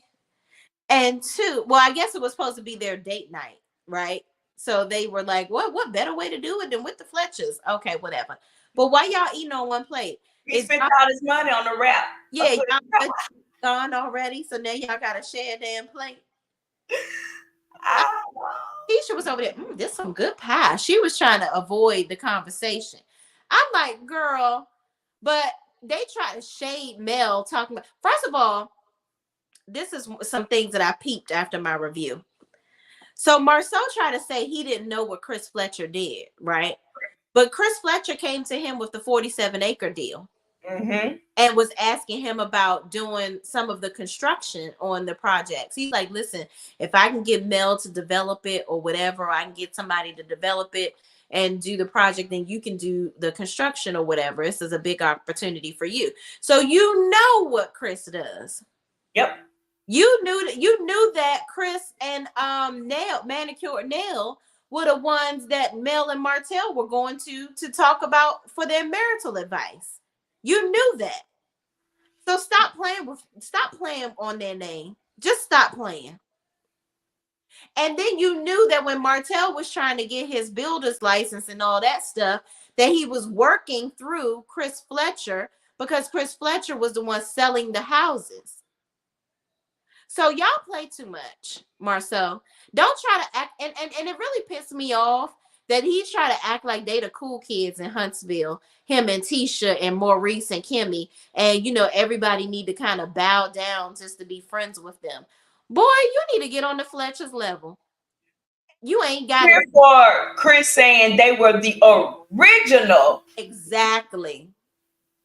And two, well, I guess it was supposed to be their date night, right? So they were like, what better way to do it than with the Fletchers? Okay, whatever. But why y'all eating on one plate? He spent all his money on the wrap. Yeah, y'all gone already, so now y'all got to share a damn plate. Tisha was over there, this is some good pie. She was trying to avoid the conversation. I'm like, girl, but they try to shade Mel talking about, first of all, this is some things that I peeped after my review. So Marsau tried to say he didn't know what Chris Fletcher did, right? But Chris Fletcher came to him with the 47-acre deal. Mm-hmm. And was asking him about doing some of the construction on the projects. He's like, listen, if I can get Mel to develop it or whatever, or I can get somebody to develop it and do the project, then you can do the construction or whatever. This is a big opportunity for you. So you know what Chris does. Yep. You knew that Chris and Manicured Nail were the ones that Mel and Martell were going to talk about for their marital advice. You knew that. So stop playing on their name. Just stop playing. And then you knew that when Martell was trying to get his builder's license and all that stuff, that he was working through Chris Fletcher, because Chris Fletcher was the one selling the houses. So y'all play too much, Marcel. Don't try to act, and it really pissed me off that he tried to act like they the cool kids in Huntsville, him and Tisha and Maurice and Kimmy, and everybody need to kind of bow down just to be friends with them. Boy, you need to get on the Fletcher's level. You ain't got Here it. for Chris saying they were the original Exactly.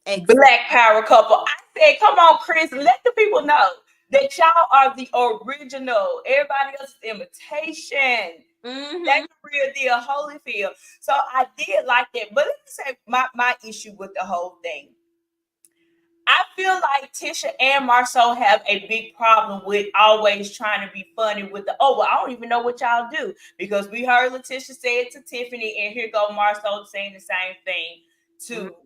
Black power couple. I said, come on, Chris, let the people know that y'all are the original. Everybody else is imitation. Mm-hmm. That's the real deal, Holyfield. So I did like that. But let me say my issue with the whole thing. I feel like Tisha and Marsau have a big problem with always trying to be funny with the, oh, well, I don't even know what y'all do. Because we heard Letitia say it to Tiffany, and here go Marsau saying the same thing to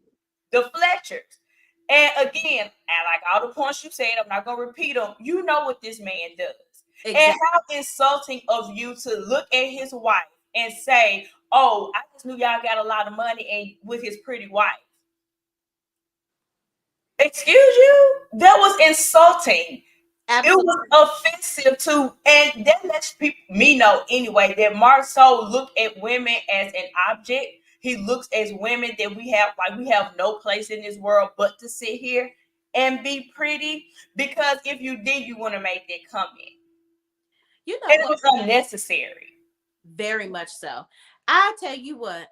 the Fletchers. And again, and like all the points you said, I'm not going to repeat them. You know what this man does. Exactly. And how insulting of you to look at his wife and say, oh, I just knew y'all got a lot of money and with his pretty wife. Excuse you? That was insulting. Absolutely. It was offensive too. And that lets me know anyway that Marsau looked at women as an object. He looks at women that we have no place in this world but to sit here and be pretty. Because if you did, you wouldn't have made that comment. And it was unnecessary. Very much so. I tell you what,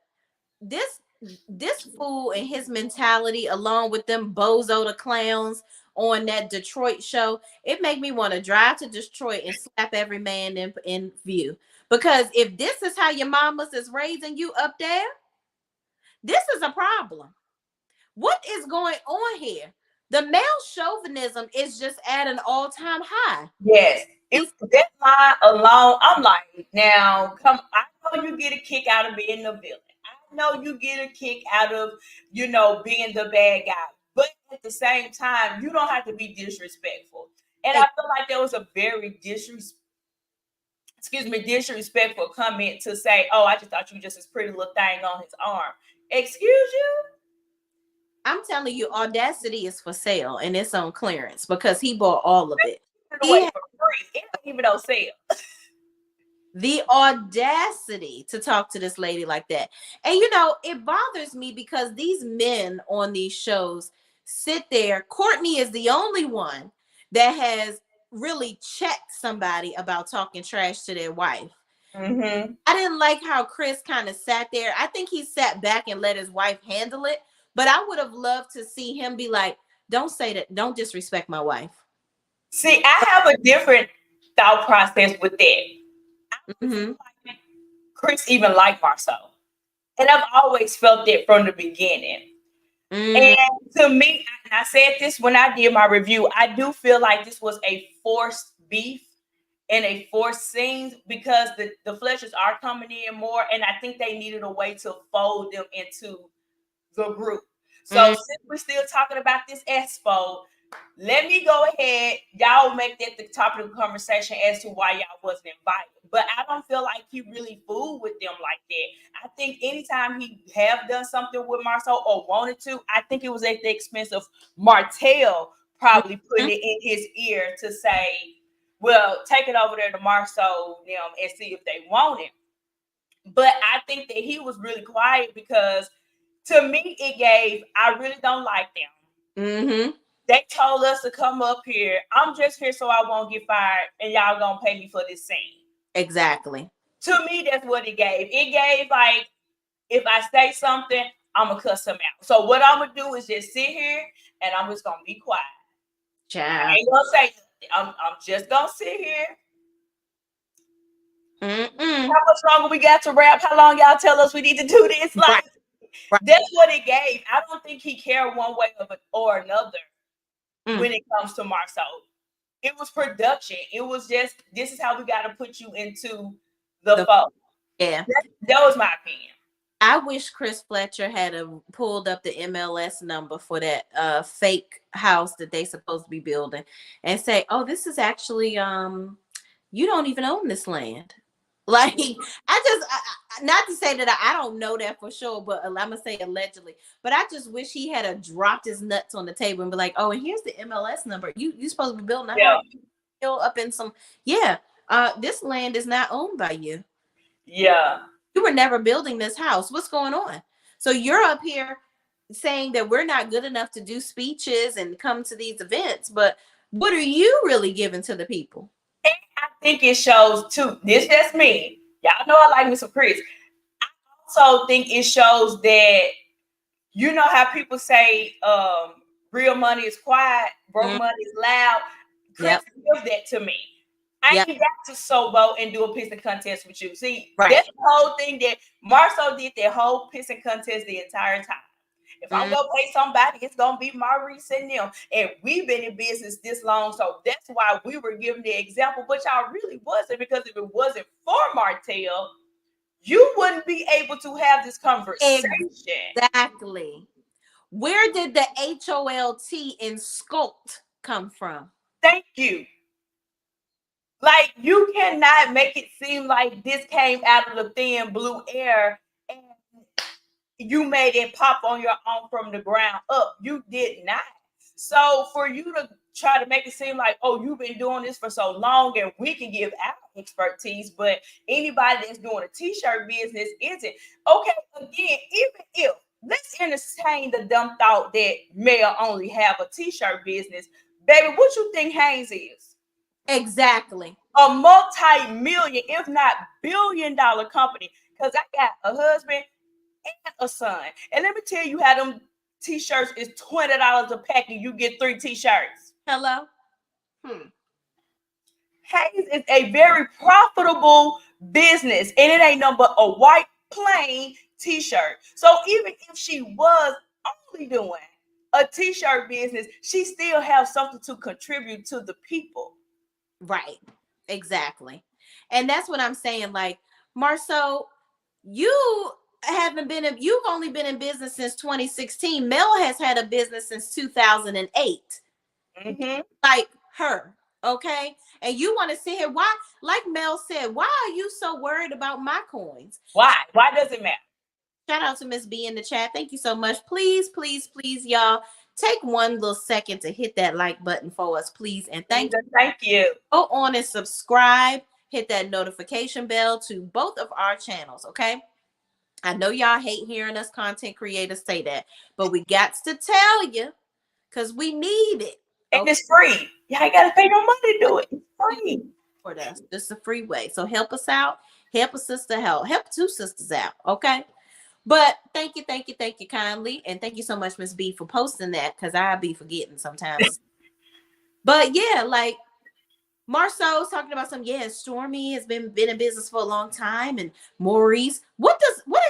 this fool and his mentality, along with them bozo the clowns on that Detroit show, it made me want to drive to Detroit and slap every man in view. Because if this is how your mamas is raising you up there, this is a problem. What is going on here? The male chauvinism is just at an all-time high. Yes. It's that line alone. I'm like, now, I know you get a kick out of being the villain. I know you get a kick out of, being the bad guy. But at the same time, you don't have to be disrespectful. And I feel like there was a very disrespectful comment to say, oh, I just thought you were just this pretty little thing on his arm. Excuse you? I'm telling you, Audacity is for sale and it's on clearance because he bought all of it. Away for free. It don't even on sale. The audacity to talk to this lady like that. And it bothers me because these men on these shows sit there. Courtney is the only one that has really checked somebody about talking trash to their wife. Mm-hmm. I didn't like how Chris kind of sat there. I think he sat back and let his wife handle it. But I would have loved to see him be like, don't say that. Don't disrespect my wife. See, I have a different thought process with that. Mm-hmm. Chris even liked Marsau. And I've always felt that from the beginning. And to me, and I said this when I did my review, I do feel like this was a forced beef and a forced scene because the Fletchers are coming in more. And I think they needed a way to fold them into the group. So since we're still talking about this expo, let me go ahead. Y'all make that the topic of the conversation as to why y'all wasn't invited. But I don't feel like he really fooled with them like that. I think anytime he have done something with Marsau or wanted to, I think it was at the expense of Martell probably putting it in his ear to say, well, take it over there to Marsau and see if they want it. But I think that he was really quiet because to me, it gave, I really don't like them. Mm-hmm. They told us to come up here. I'm just here so I won't get fired, and y'all gonna pay me for this scene. Exactly. To me, that's what it gave. It gave like, if I say something, I'm gonna cuss him out. So what I'm gonna do is just sit here and I'm just gonna be quiet. Child. I ain't gonna say nothing. I'm just gonna sit here. How much longer we got to rap? How long y'all tell us we need to do this? Like, right. That's what it gave. I don't think he cared one way or another when it comes to Marsau. It was production. It was just, this is how we got to put you into the fold. Yeah. That was my opinion. I wish Chris Fletcher had pulled up the MLS number for that fake house that they supposed to be building and say, "Oh, this is actually you don't even own this land." Like, not to say that I don't know that for sure, but I'm gonna say allegedly. But I just wish he had a dropped his nuts on the table and be like, "Oh, and here's the MLS number. You supposed to be building a house up in some this land is not owned by you. Yeah. You were never building this house. What's going on? So you're up here saying that we're not good enough to do speeches and come to these events, but what are you really giving to the people?" I think it shows too. This just me. Y'all know I like me some Chris. I also think it shows that, you know how people say real money is quiet, broke money is loud. Chris gives that to me. I ain't got to solo and do a pissing contest with you. See, that's the whole thing that Marsau did, that whole pissing contest the entire time. If I'm gonna pay somebody, it's gonna be Maurice and them. And we've been in business this long, so that's why we were giving the example, but y'all really wasn't, because if it wasn't for Martell, you wouldn't be able to have this conversation. Exactly. Where did the HOLT in sculpt come from? Thank you. Like, you cannot make it seem like this came out of the thin blue air and you made it pop on your own from the ground up. You did not. So for you to try to make it seem like, oh, you've been doing this for so long and we can give our expertise, but anybody that's doing a t-shirt business isn't. Okay, again, even if, let's entertain the dumb thought that Mel only have a t-shirt business. Baby, what you think Hanes is? Exactly. A multi-million, if not billion-dollar company. Because I got a husband and a son. And let me tell you how them t-shirts is $20 a pack and you get 3 t-shirts. Hello? Hanes is a very profitable business, and it ain't nothing but a white plain t-shirt. So even if she was only doing a t-shirt business, she still has something to contribute to the people. Right. Exactly. And that's what I'm saying. Like, Marsau, you've only been in business since 2016. Mel has had a business since 2008. Like her. Okay. And you want to sit here. Why, like Mel said, why are you so worried about my coins? Why does it matter? Shout out to Miss B in the chat. Thank you so much. Please, y'all, take one little second to hit that like button for us, please. And thank you. Go on and subscribe. Hit that notification bell to both of our channels, okay? I know y'all hate hearing us content creators say that, but we got to tell you because we need it. And it's free. Y'all ain't got to pay no money to do it. It's free. For us. Just a free way. So help us out. Help a sister help. Help 2 sisters out, okay? But thank you kindly. And thank you so much, Miss B, for posting that, because I'll be forgetting sometimes. But yeah, like Marsau was talking about Stormy has been in business for a long time, and Maurice. What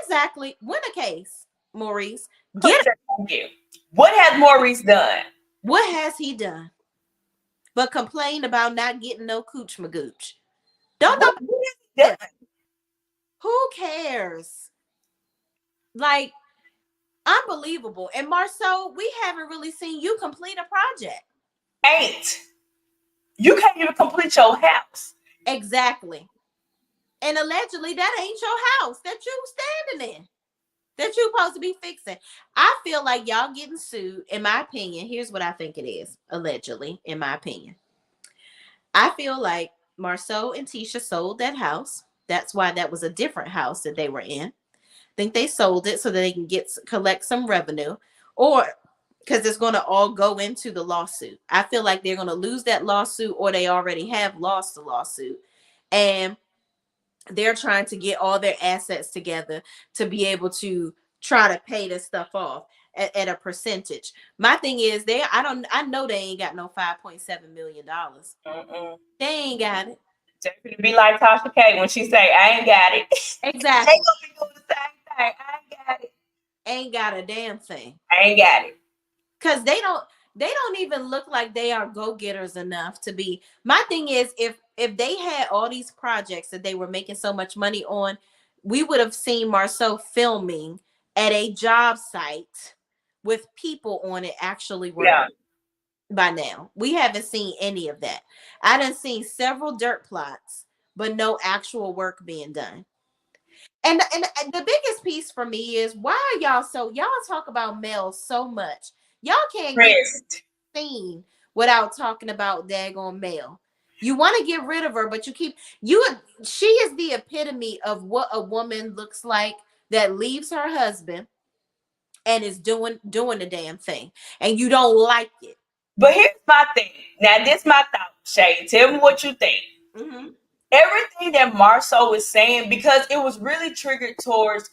exactly, win a case, Maurice? What has Maurice done? What has he done? But complain about not getting no cooch magooch. Don't know. Who cares? Like, unbelievable. And Marsau, we haven't really seen you complete a project. You can't even complete your house. Exactly. And allegedly that ain't your house that you standing in, that you supposed to be fixing. I feel like y'all getting sued, in my opinion. Here's what I think it is, allegedly, in my opinion. I feel like Marsau and Tisha sold that house. That's why that was a different house that they were in. I think they sold it so that they can collect some revenue, or because it's going to all go into the lawsuit. I feel like they're going to lose that lawsuit, or they already have lost the lawsuit. And they're trying to get all their assets together to be able to try to pay this stuff off at a percentage. My thing is, I know they ain't got no $5.7 million. They ain't got it. It's be like Tasha K when she say, I ain't got it. Exactly. They gonna be doing the same thing. I ain't got it. Ain't got a damn thing. I ain't got it. Because they don't even look like they are go-getters enough to be. My thing is, if they had all these projects that they were making so much money on, we would have seen Marsau filming at a job site with people on it actually working. Yeah. By now, we haven't seen any of that. I done seen several dirt plots, but no actual work being done. And the biggest piece for me is, why are y'all talk about Mel so much? Y'all can't get Pressed. seen without talking about daggone Mel. You want to get rid of her, but she is the epitome of what a woman looks like that leaves her husband and is doing the damn thing, and you don't like it. But here's my thing. Now, this my thought, Shay. Tell me what you think. Mm-hmm. Everything that Marsau was saying, because it was really triggered towards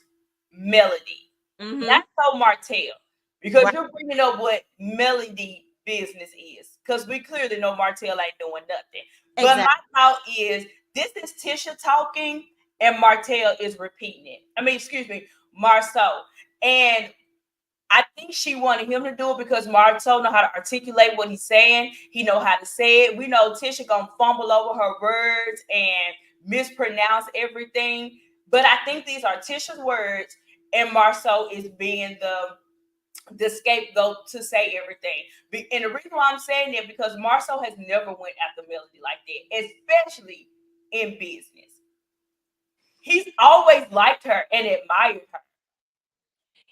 Melody, Mm-hmm. not so Martell, because Right. you're bringing up what Melody business is, because we clearly know Martell ain't doing nothing. But Exactly. my thought is, this is Tisha talking and Martell is repeating it. I mean, excuse me, Marsau. And I think she wanted him to do it because Marsau know how to articulate what he's saying. He know how to say it. We know Tisha gonna fumble over her words and mispronounce everything. But I think these are Tisha's words, and Marsau is being the scapegoat to say everything. And the reason why I'm saying that, because Marsau has never went after Melody like that, especially in business. He's always liked her and admired her.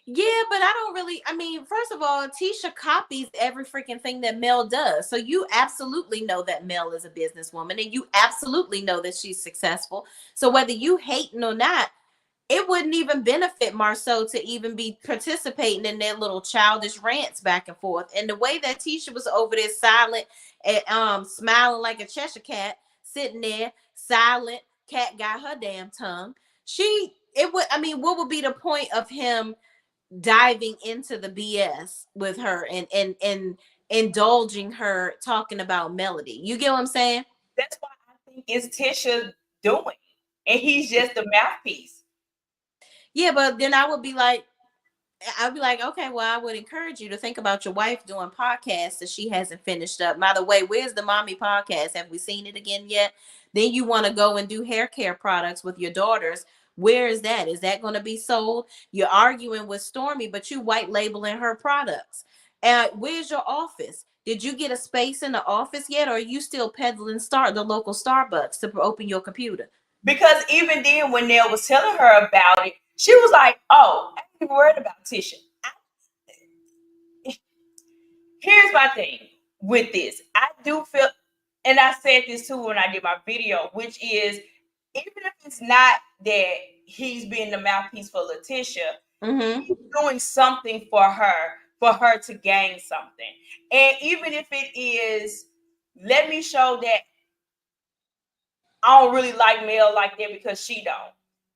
Yeah, but I don't really. I mean, first of all, Tisha copies every freaking thing that Mel does. So you absolutely know that Mel is a businesswoman, and you absolutely know that she's successful. So whether you hating or not, it wouldn't even benefit Marsau to even be participating in their little childish rants back and forth. And the way that Tisha was over there silent and smiling like a Cheshire cat, sitting there silent, cat got her damn tongue. I mean, what would be the point of him diving into the BS with her and indulging her talking about Melody? You get what I'm saying? That's why I think it's Tisha doing, and he's just the mouthpiece. Yeah, but then I'd be like, okay, well, I would encourage you to think about your wife doing podcasts that she hasn't finished up. By the way, where's the mommy podcast? Have we seen it again yet? Then you want to go and do hair care products with your daughters. Where is that? Is that going to be sold? You're arguing with Stormy, but you white labeling her products. And where's your office? Did you get a space in the office yet? Or are you still peddling the local Starbucks to open your computer? Because even then, when Nell was telling her about it, she was like, "Oh, I ain't even worried about Tisha." Here's my thing with this. I do feel, and I said this too when I did my video, which is, even if it's not that he's being the mouthpiece for Letitia, Mm-hmm. he's doing something for her to gain something. And even if it is, let me show that I don't really like Mel like that because she don't.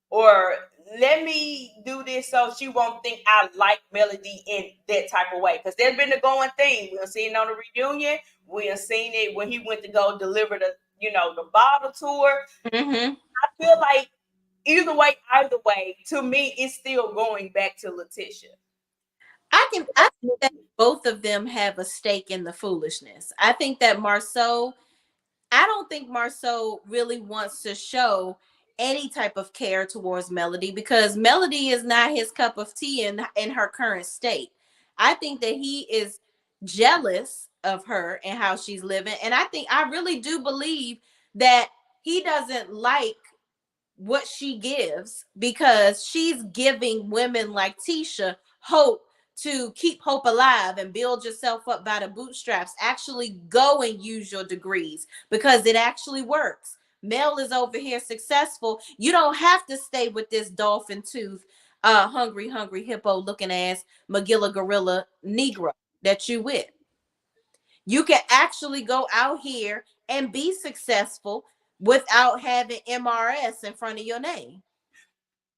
Or let me do this so she won't think I like Melody in that type of way. Because there's been the going thing. We've seen it on the reunion. We have seen it when he went to go deliver the bottle tour. Mm-hmm. I feel like either way, to me, it's still going back to Letitia. I think that both of them have a stake in the foolishness. I think that I don't think Marsau really wants to show any type of care towards Melody, because Melody is not his cup of tea in her current state. I think that he is jealous of her and how she's living. And I really do believe that he doesn't like what she gives, because she's giving women like Tisha hope to keep hope alive and build yourself up by the bootstraps. Actually go and use your degrees, because it actually works. Mel is over here successful. You don't have to stay with this dolphin tooth, hungry hippo looking ass Magilla gorilla Negro that you with. You can actually go out here and be successful without having MRS in front of your name.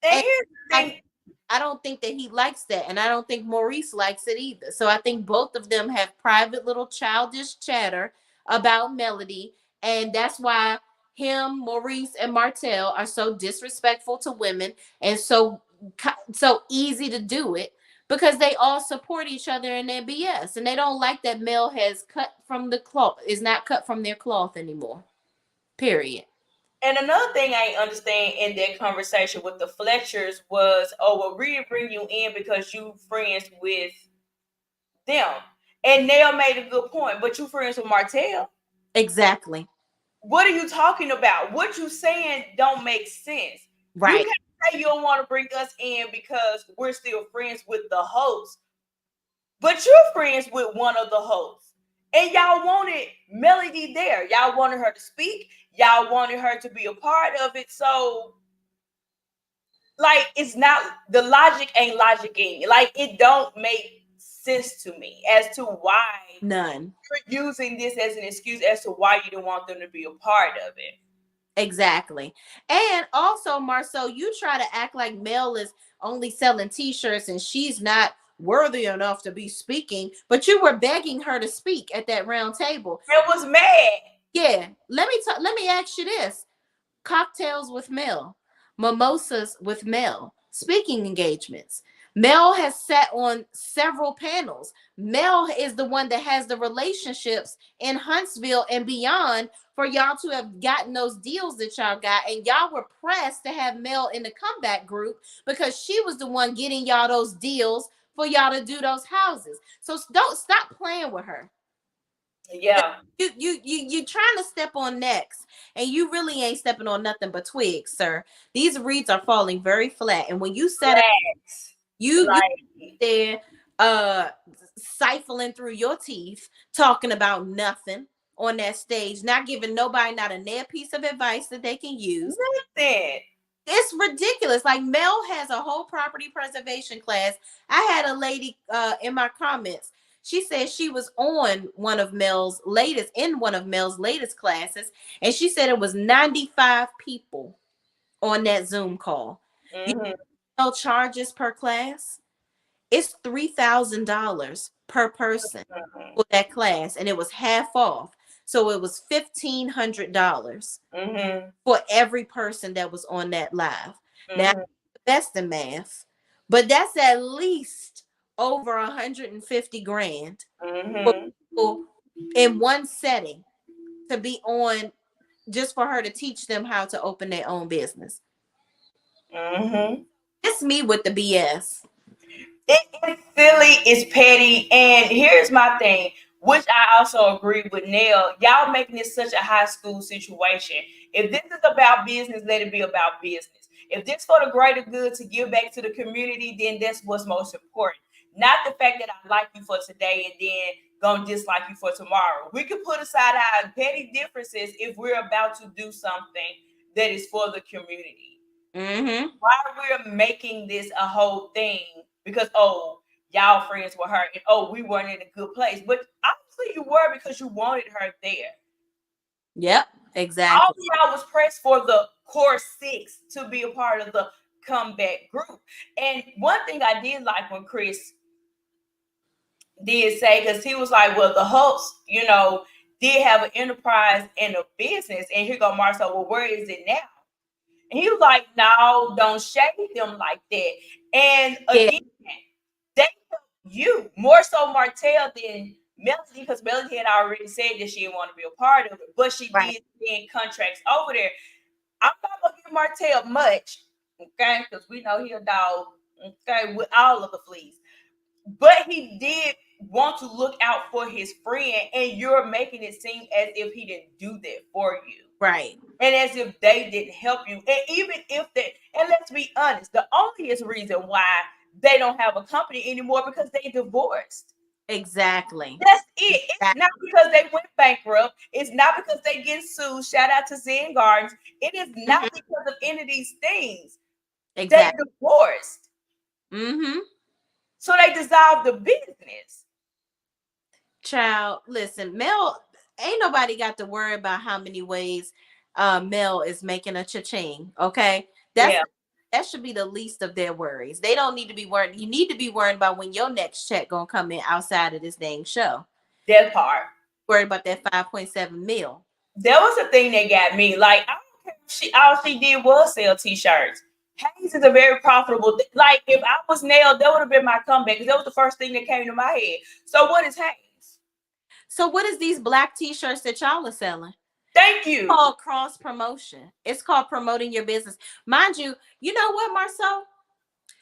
And And here's the thing. I don't think that he likes that. And I don't think Maurice likes it either. So I think both of them have private little childish chatter about Melody. And that's why him, Maurice, and Martell are so disrespectful to women and so easy to do it, because they all support each other in their BS. And they don't like that Mel has cut from the cloth, is not cut from their cloth anymore. Period. And another thing I ain't understand in that conversation with the Fletchers was, oh, well, we didn't bring you in because you friends with them. And Nell made a good point, but you friends with Martell. Exactly. What are you talking about? What you saying don't make sense. You Right. can't say you don't want to bring us in because we're still friends with the host, but you're friends with one of the hosts. And y'all wanted Melody there. Y'all wanted her to speak. Y'all wanted her to be a part of it. So, like, it's not, the logic ain't logicking. Like, it don't make sense to me as to why None. you're using this as an excuse as to why you don't want them to be a part of it. Exactly. And also, Marsau, you try to act like Mel is only selling t-shirts and she's not worthy enough to be speaking, but you were begging her to speak at that round table. I was mad. Yeah. Let me ask you this. Cocktails with Mel, mimosas with Mel, speaking engagements. Mel has sat on several panels. Mel is the one that has the relationships in Huntsville and beyond for y'all to have gotten those deals that y'all got. And y'all were pressed to have Mel in the comeback group because she was the one getting y'all those deals for y'all to do those houses. So don't stop playing with her. Yeah. You trying to step on necks, and you really ain't stepping on nothing but twigs, sir. These reeds are falling very flat, and when you set up, you Like, there siphoning through your teeth, talking about nothing on that stage, not giving nobody not a nair piece of advice that they can use. nothing. It's ridiculous. Like Mel has a whole property preservation class. I had a lady in my comments. She said she was on one of Mel's latest classes, and she said it was 95 people on that Zoom call. You know charges per class? It's $3,000 per person for that class, and it was half off. So it was $1,500 for every person that was on that live. Now, that's the math, but that's at least over 150 grand for people in one setting to be on just for her to teach them how to open their own business. It's me with the BS. It's silly, it's petty, and here's my thing, which I also agree with Nell. Y'all making this such a high school situation. If this is about business, let it be about business. If this for the greater good to give back to the community, then that's what's most important. Not the fact that I like you for today and then gonna dislike you for tomorrow. We can put aside our petty differences if we're about to do something that is for the community. Why we're making this a whole thing because, oh, y'all friends with her and, oh, we weren't in a good place, but obviously you were because you wanted her there. Yep, exactly. All y'all was pressed for the core six to be a part of the comeback group. And one thing I did like when Chris did say, because he was like, well, the host, did have an enterprise and a business, and here go Marsau, well, where is it now? And he was like, no, don't shade them like that. And again, they help you more so Martell than Melody, because Melody had already said that she didn't want to be a part of it, but she did send contracts over there. I'm not gonna give Martell much, okay, because we know he a dog, okay, with all of the fleas. But he did want to look out for his friend, and you're making it seem as if he didn't do that for you. Right. And as if they didn't help you. And even if they, and let's be honest, the only reason why they don't have a company anymore because they divorced. Exactly. That's it. It's not because they went bankrupt. It's not because they get sued. Shout out to Zen Gardens. It is not because of any of these things. Exactly. They divorced. So they dissolved the business. Child, listen, Mel, ain't nobody got to worry about how many ways Mel is making a cha-ching. Okay. That should be the least of their worries. They don't need to be worried. You need to be worried about when your next check gonna come in outside of this dang show. That part. Worried about that 5.7 mil. That was the thing that got me. Like, I don't care if all she did was sell t-shirts. Hayes is a very profitable thing. Like, if I was Nell, that would have been my comeback, because that was the first thing that came to my head. So what is Hayes? So what is these black t-shirts that y'all are selling? Thank you. It's called cross promotion. It's called promoting your business. Mind you, you know what, Marsau?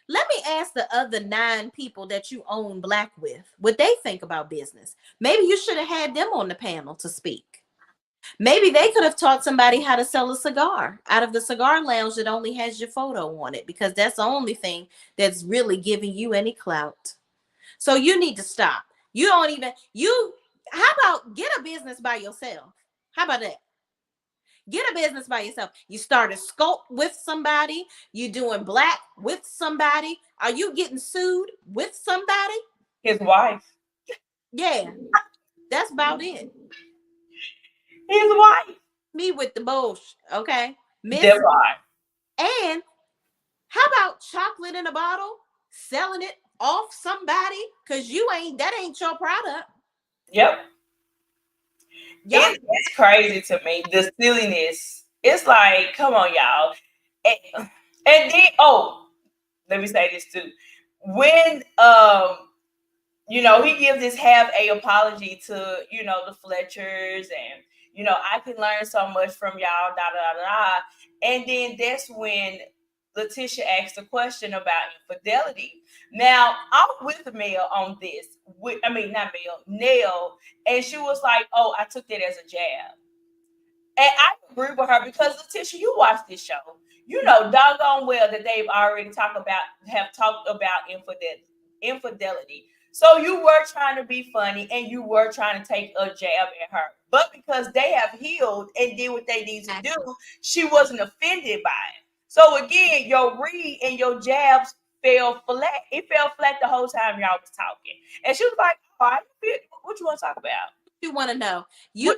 Let me ask the other 9 people that you own Black with what they think about business. Maybe you should have had them on the panel to speak. Maybe they could have taught somebody how to sell a cigar out of the cigar lounge that only has your photo on it, because that's the only thing that's really giving you any clout. So you need to stop. You don't even, how about get a business by yourself? How about that? Get a business by yourself. You start a sculpt with somebody. You doing Black with somebody. Are you getting sued with somebody? His wife. Yeah, that's about it. His wife. Me with the bullshit, okay? Miss. And how about chocolate in a bottle? Selling it off somebody? Because that ain't your product. Yep. It's crazy to me. The silliness. It's like, come on, y'all. And then, let me say this too. When he gives this half-a apology to, the Fletchers, and I can learn so much from y'all, da da da da. And then that's when Letitia asked a question about infidelity. Now, I'm with Mel on this. Not Mel, Nell. And she was like, oh, I took that as a jab. And I agree with her, because Letitia, you watch this show. You know doggone well that they've already talked about infidelity. So you were trying to be funny and you were trying to take a jab at her. But because they have healed and did what they need to do, she wasn't offended by it. So again, your read and your jabs fell flat. It fell flat the whole time y'all was talking. And she was like, what you want to talk about? You want to know. You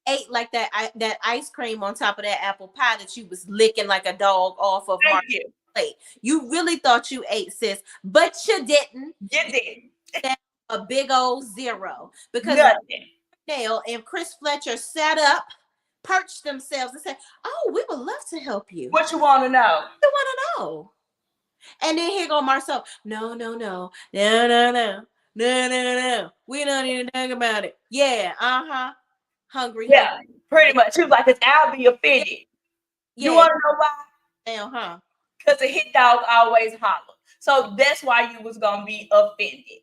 ate like that ice cream on top of that apple pie that you was licking like a dog off of Mark's plate. You really thought you ate, sis, but you didn't. You didn't. A big old 0, because Nell and Chris Fletcher sat up, perched themselves, and said, "Oh, we would love to help you. What you want to know? You want to know?" And then here go Marsau. No. We don't even talk about it. Yeah, hungry. Yeah, hungry. pretty much. She was like, I'll be offended. Yeah. You want to know why? Because a hit dog always holler. So that's why you was going to be offended.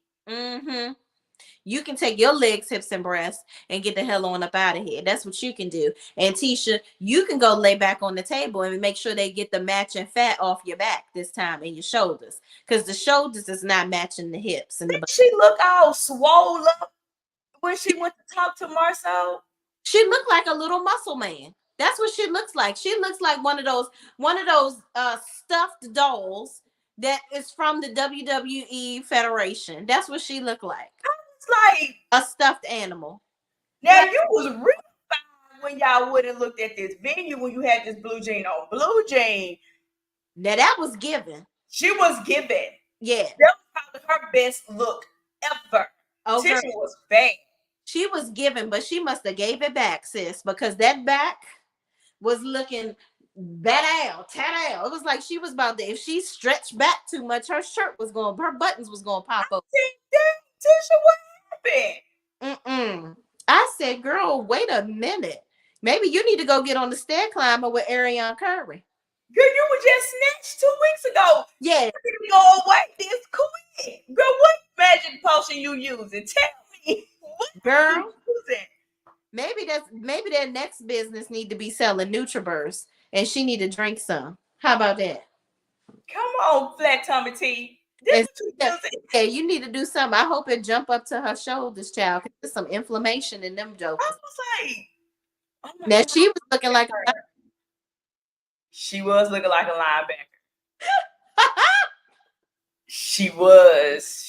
You can take your legs, hips, and breasts and get the hell on up out of here. That's what you can do. And Tisha, you can go lay back on the table and make sure they get the matching fat off your back this time and your shoulders, because the shoulders is not matching the hips. And she look all swole up when she went to talk to Marsau. She looked like a little muscle man. That's what she looks like. She looks like one of those stuffed dolls that is from the WWE Federation. That's what she looked like. Like a stuffed animal. Now you was real fine when y'all would have looked at this venue when you had this blue jean on. Blue jean. Now that was given. She was given. Yeah. That was probably her best look ever. Okay. Tisha was bad. She was given, but she must have gave it back, sis, because that back was looking tat out. It was like she was about to, if she stretched back too much, her buttons was going to pop up. Tisha, what happened? I said, girl, wait a minute. Maybe you need to go get on the stair climber with Arionne Curry. Girl, you were just snatched 2 weeks ago. Yeah. You go away this quick. Girl, what magic potion you using? Tell me. What girl? You using? Maybe their next business need to be selling NutriBurst, and she need to drink some. How about that? Come on, flat tummy tea. You need to do something. I hope it jump up to her shoulders, child. Cause there's some inflammation in them jokes. I was like, oh now God. She was looking like she was looking like a linebacker. She was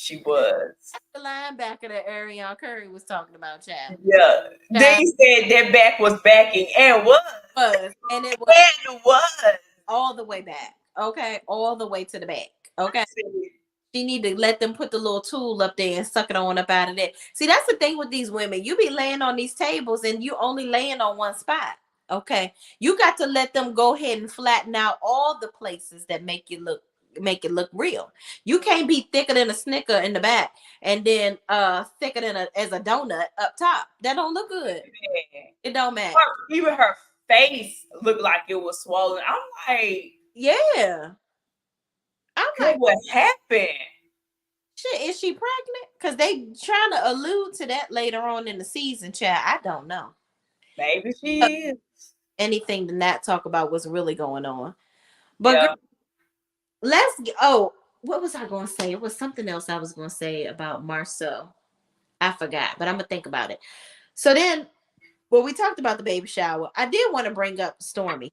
the linebacker that Arionne Curry was talking about, child. Yeah, they said that back was backing and was and it was all the way back. Okay, all the way to the back. Okay. She need to let them put the little tool up there and suck it on up out of there. See, that's the thing with these women. You be laying on these tables and you only laying on one spot. Okay. You got to let them go ahead and flatten out all the places that make you look make it look real. You can't be thicker than a Snicker in the back and then thicker than as a donut up top. That don't look good. Yeah. It don't match. Even her face looked like it was swollen. I'm like, yeah. I'm like, what happened? shit, is she pregnant? Because they trying to allude to that later on in the season, child. I don't know. Maybe she is. Anything to not talk about what's really going on. But Yeah. girl, let's get, oh, what was I going to say? It was something else I was going to say about Marsau. I forgot, but I'm going to think about it. So then, well, we talked about the baby shower. I did want to bring up Stormy.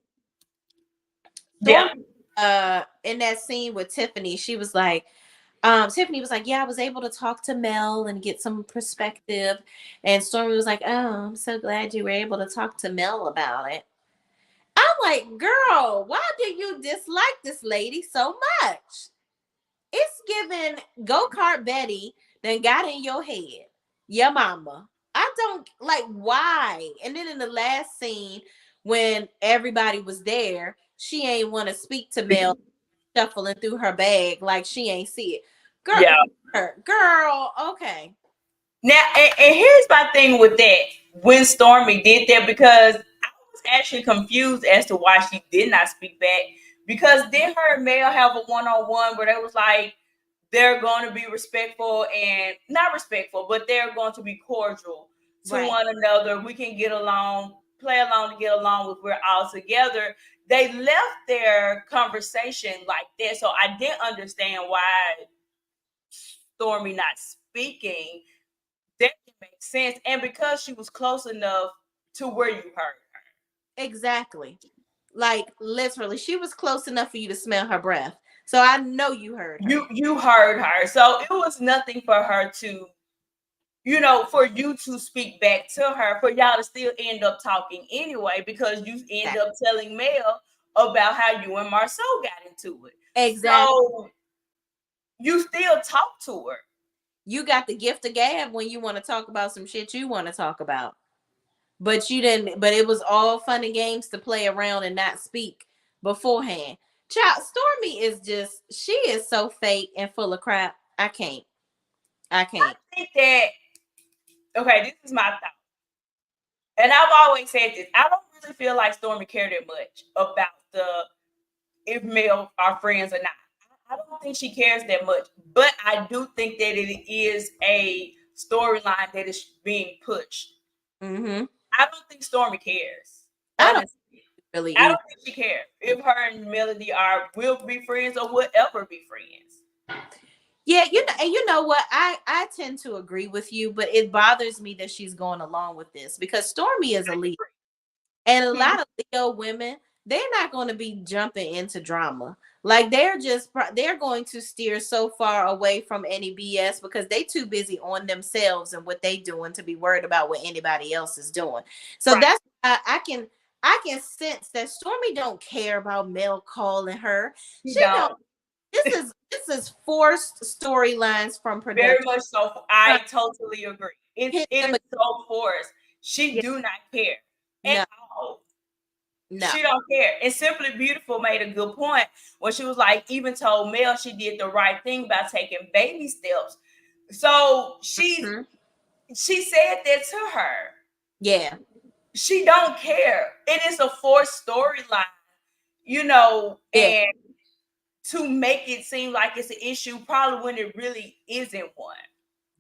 Stormy, in that scene with Tiffany, she was like, Tiffany was like, yeah, I was able to talk to Mel and get some perspective. And Stormy was like, oh, I'm so glad you were able to talk to Mel about it. I'm like, girl, why do you dislike this lady so much? It's given go-kart Betty then got in your head. Your mama. I don't like why. And then in the last scene, when everybody was there, she ain't want to speak to Mel, shuffling through her bag like she ain't see it. Girl, okay. Now, and here's my thing with that. When Stormy did that, because I was actually confused as to why she did not speak back. Because then her and Mel have a one-on-one where they was like, they're going to be respectful and not respectful, but they're going to be cordial to one another. We can get along, play along to get along with we're all together. They left their conversation like that. So I didn't understand why Stormy not speaking. That makes sense. And because she was close enough to where you heard her. Exactly. Like literally, she was close enough for you to smell her breath. So I know you heard her. You heard her. So it was nothing for her to, for you to speak back to her, for y'all to still end up talking anyway, because you end up telling Mel about how you and Marsau got into it. Exactly. So you still talk to her. You got the gift of gab when you want to talk about some shit you want to talk about. But you didn't, but it was all fun and games to play around and not speak beforehand. Child, Stormy is just, she is so fake and full of crap. I can't. I think that, okay, this is my thought. And I've always said this. I don't really feel like Stormy cared that much about if Mel are friends or not. I don't think she cares that much. But I do think that it is a storyline that is being pushed. Mm-hmm. I don't think Stormy cares. Honestly. I don't think she cares if her and Melody will be friends or will ever be friends. Yeah, you know what? I tend to agree with you, but it bothers me that she's going along with this because Stormy is a leader. And a lot of Leo women, they're not going to be jumping into drama. Like they're going to steer so far away from any BS because they too busy on themselves and what they doing to be worried about what anybody else is doing. So that's I can sense that Stormy don't care about Mel calling her. She don't. This is forced storylines from production. Very much so. I totally agree. It is so forced. She do not care at all. No. She don't care. And Simply Beautiful made a good point when she was like, even told Mel she did the right thing by taking baby steps. So she said that to her. Yeah. She don't care. It is a forced storyline, and to make it seem like it's an issue, probably when it really isn't one.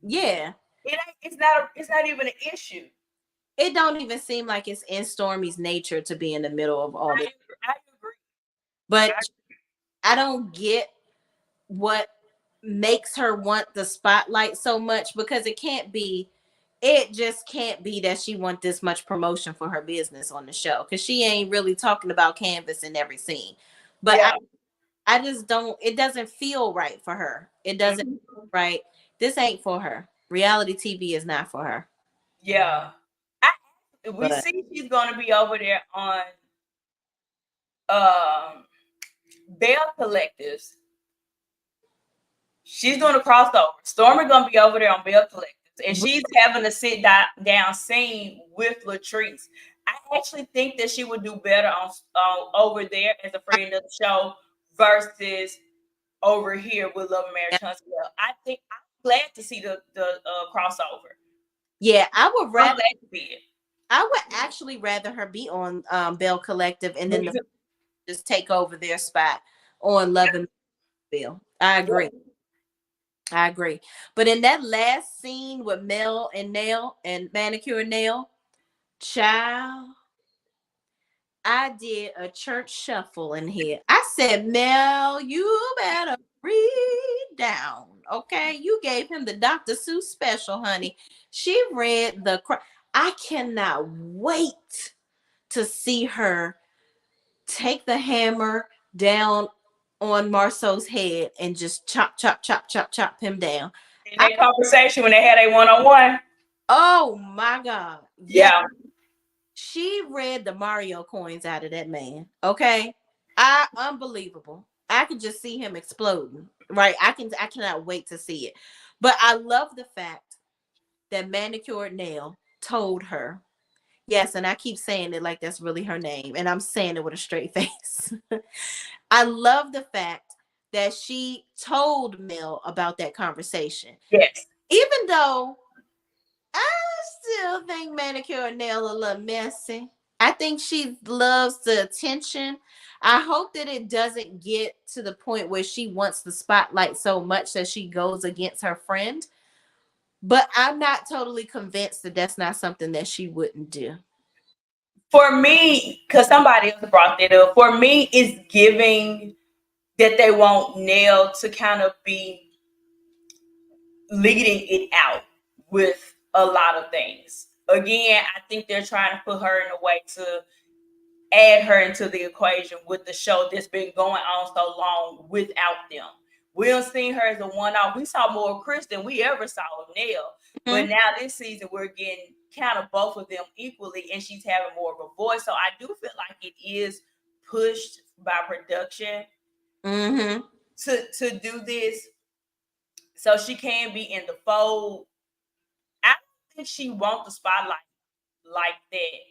Yeah. It's not even an issue. It don't even seem like it's in Stormy's nature to be in the middle of all this. I agree. But I don't get what makes her want the spotlight so much because it just can't be that she want this much promotion for her business on the show because she ain't really talking about Canvas in every scene. But I just don't, it doesn't feel right for her. It doesn't right. This ain't for her. Reality TV is not for her. Yeah. We see she's going to be over there on Bell Collectives. She's doing a crossover. Stormy going to be over there on Bell Collectives. And she's having a sit down scene with Latrice. I actually think that she would do better on over there as a friend of the show versus over here with Love and Marriage Huntsville. I think I'm glad to see the crossover. Yeah, I would I'm rather. glad to see it. I would actually rather her be on Bell Collective and then just take over their spot on Love and Bill. I agree. I agree. But in that last scene with Mel and Nail and Manicure and Nail, child, I did a church shuffle in here. I said, Mel, you better read down. Okay. You gave him the Dr. Seuss special, honey. She read I cannot wait to see her take the hammer down on Marsau's head and just chop, chop, chop, chop, chop him down. In that conversation when they had a one-on-one. Oh my God. Yeah. She read the Mario coins out of that man. Okay. Unbelievable. I could just see him exploding. Right. I cannot wait to see it. But I love the fact that Manicured Nail told her. Yes, and I keep saying it like that's really her name, and I'm saying it with a straight face. I love the fact that she told Mel about that conversation. Yes. Even though I still think Manicure and Nail a little messy. I think she loves the attention. I hope that it doesn't get to the point where she wants the spotlight so much that she goes against her friend. But I'm not totally convinced that that's not something that she wouldn't do. For me, because somebody else brought that up, for me, it's giving that they want Nail to kind of be leading it out with a lot of things. Again, I think they're trying to put her in a way to add her into the equation with the show that's been going on so long without them. We don't see her as a one-off. We saw more of Chris than we ever saw of Nail. Mm-hmm. But now this season, we're getting kind of both of them equally, and she's having more of a voice. So I do feel like it is pushed by production to do this so she can be in the fold. I don't think she wants the spotlight like that.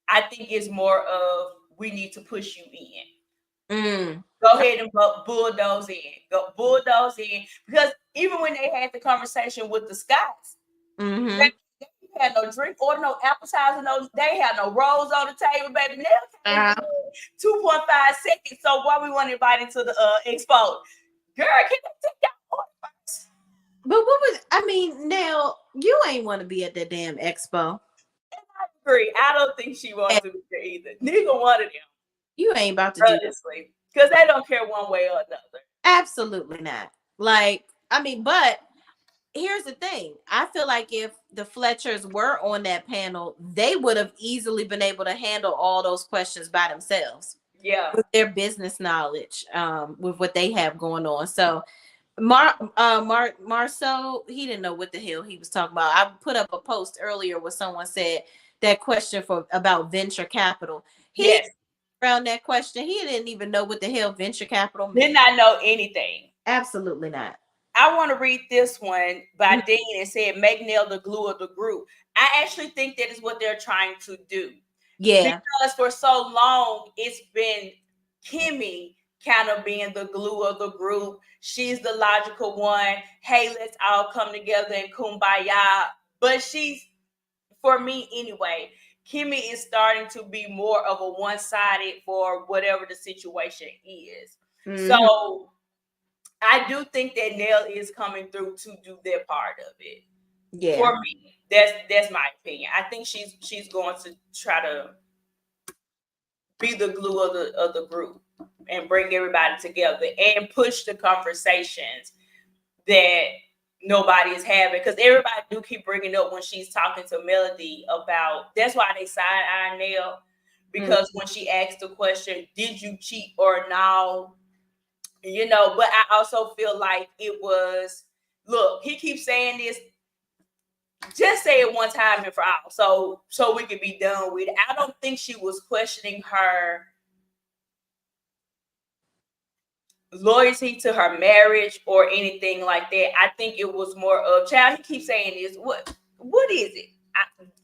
I think it's more of we need to push you in. Go ahead and bulldoze in. Go bulldoze in. Because even when they had the conversation with the Scots, they had no drink or no appetizer, they had no rolls on the table, baby. Now 2.5 seconds. So why we want to invite into the expo? Girl, can they take y'all order first? But now you ain't want to be at that damn expo. I agree. I don't think she wants to be there either. Neither one of them. You ain't about to do this. Because they don't care one way or another. Absolutely not. But here's the thing. I feel like if the Fletchers were on that panel, they would have easily been able to handle all those questions by themselves. Yeah. With their business knowledge, with what they have going on. So Marsau, he didn't know what the hell he was talking about. I put up a post earlier where someone said that question about venture capital. Yes. Around that question, he didn't even know what the hell venture capital meant. Did not know anything. Absolutely not. I want to read this one by Dean. It said, make Nail the glue of the group. I actually think that is what they're trying to do. Yeah. Because for so long, it's been Kimmy kind of being the glue of the group. She's the logical one. Hey, let's all come together and kumbaya. But for me anyway, Kimmy is starting to be more of a one-sided for whatever the situation is. So I do think that Nail is coming through to do their part of it. Yeah. For me, that's my opinion. I think she's going to try to be the glue of the group and bring everybody together and push the conversations that nobody is having, because everybody do keep bringing up when she's talking to Melody about. That's why they side-eye Nail, because when she asked the question, "Did you cheat or no?" But I also feel like it was. Look, he keeps saying this. Just say it one time and for all, so we can be done with it. I don't think she was questioning her loyalty to her marriage or anything like that. I think it was more of, child, he keeps saying this. What is it?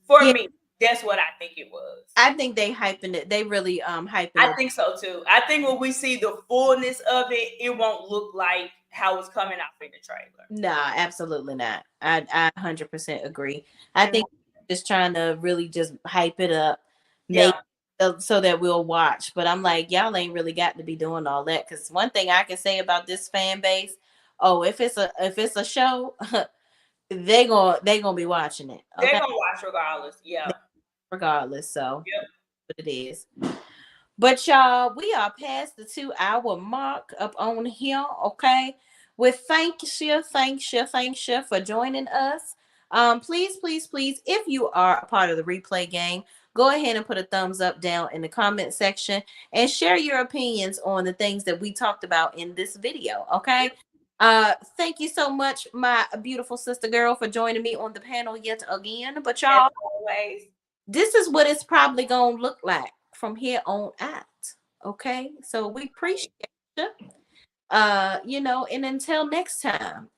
For me? That's what I think it was. I think they hyping it. They really hyping I it. think so too. I think when we see the fullness of it, it won't look like how it's coming out in the trailer. Nah, absolutely not. I 100% agree. I think just trying to really just hype it up, make so that we'll watch. But I'm like, y'all ain't really got to be doing all that. Because one thing I can say about this fan base, oh, if it's a show, they gonna be watching it. Okay? They're gonna watch regardless. Yeah. Regardless. So what it is. But y'all, we are past the 2-hour mark up on here. Okay. With thanks you for joining us. Please, if you are a part of the replay game, go ahead and put a thumbs up down in the comment section and share your opinions on the things that we talked about in this video. Okay. Thank you so much, my beautiful sister girl, for joining me on the panel yet again. But y'all, always, this is what it's probably gonna look like from here on out. Okay, so we appreciate you. And until next time,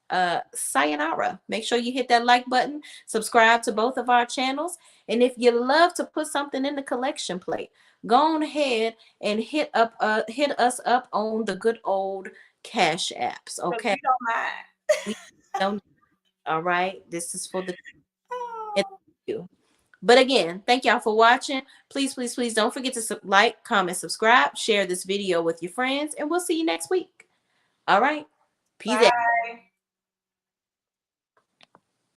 sayonara. Make sure you hit that like button, subscribe to both of our channels, and if you love to put something in the collection plate, go on ahead and hit us up on the good old cash apps. Okay, you don't mind. we don't. All right, this is for the you. But again, thank y'all for watching. Please don't forget to like, comment, subscribe, share this video with your friends, and we'll see you next week. All right. Peace out.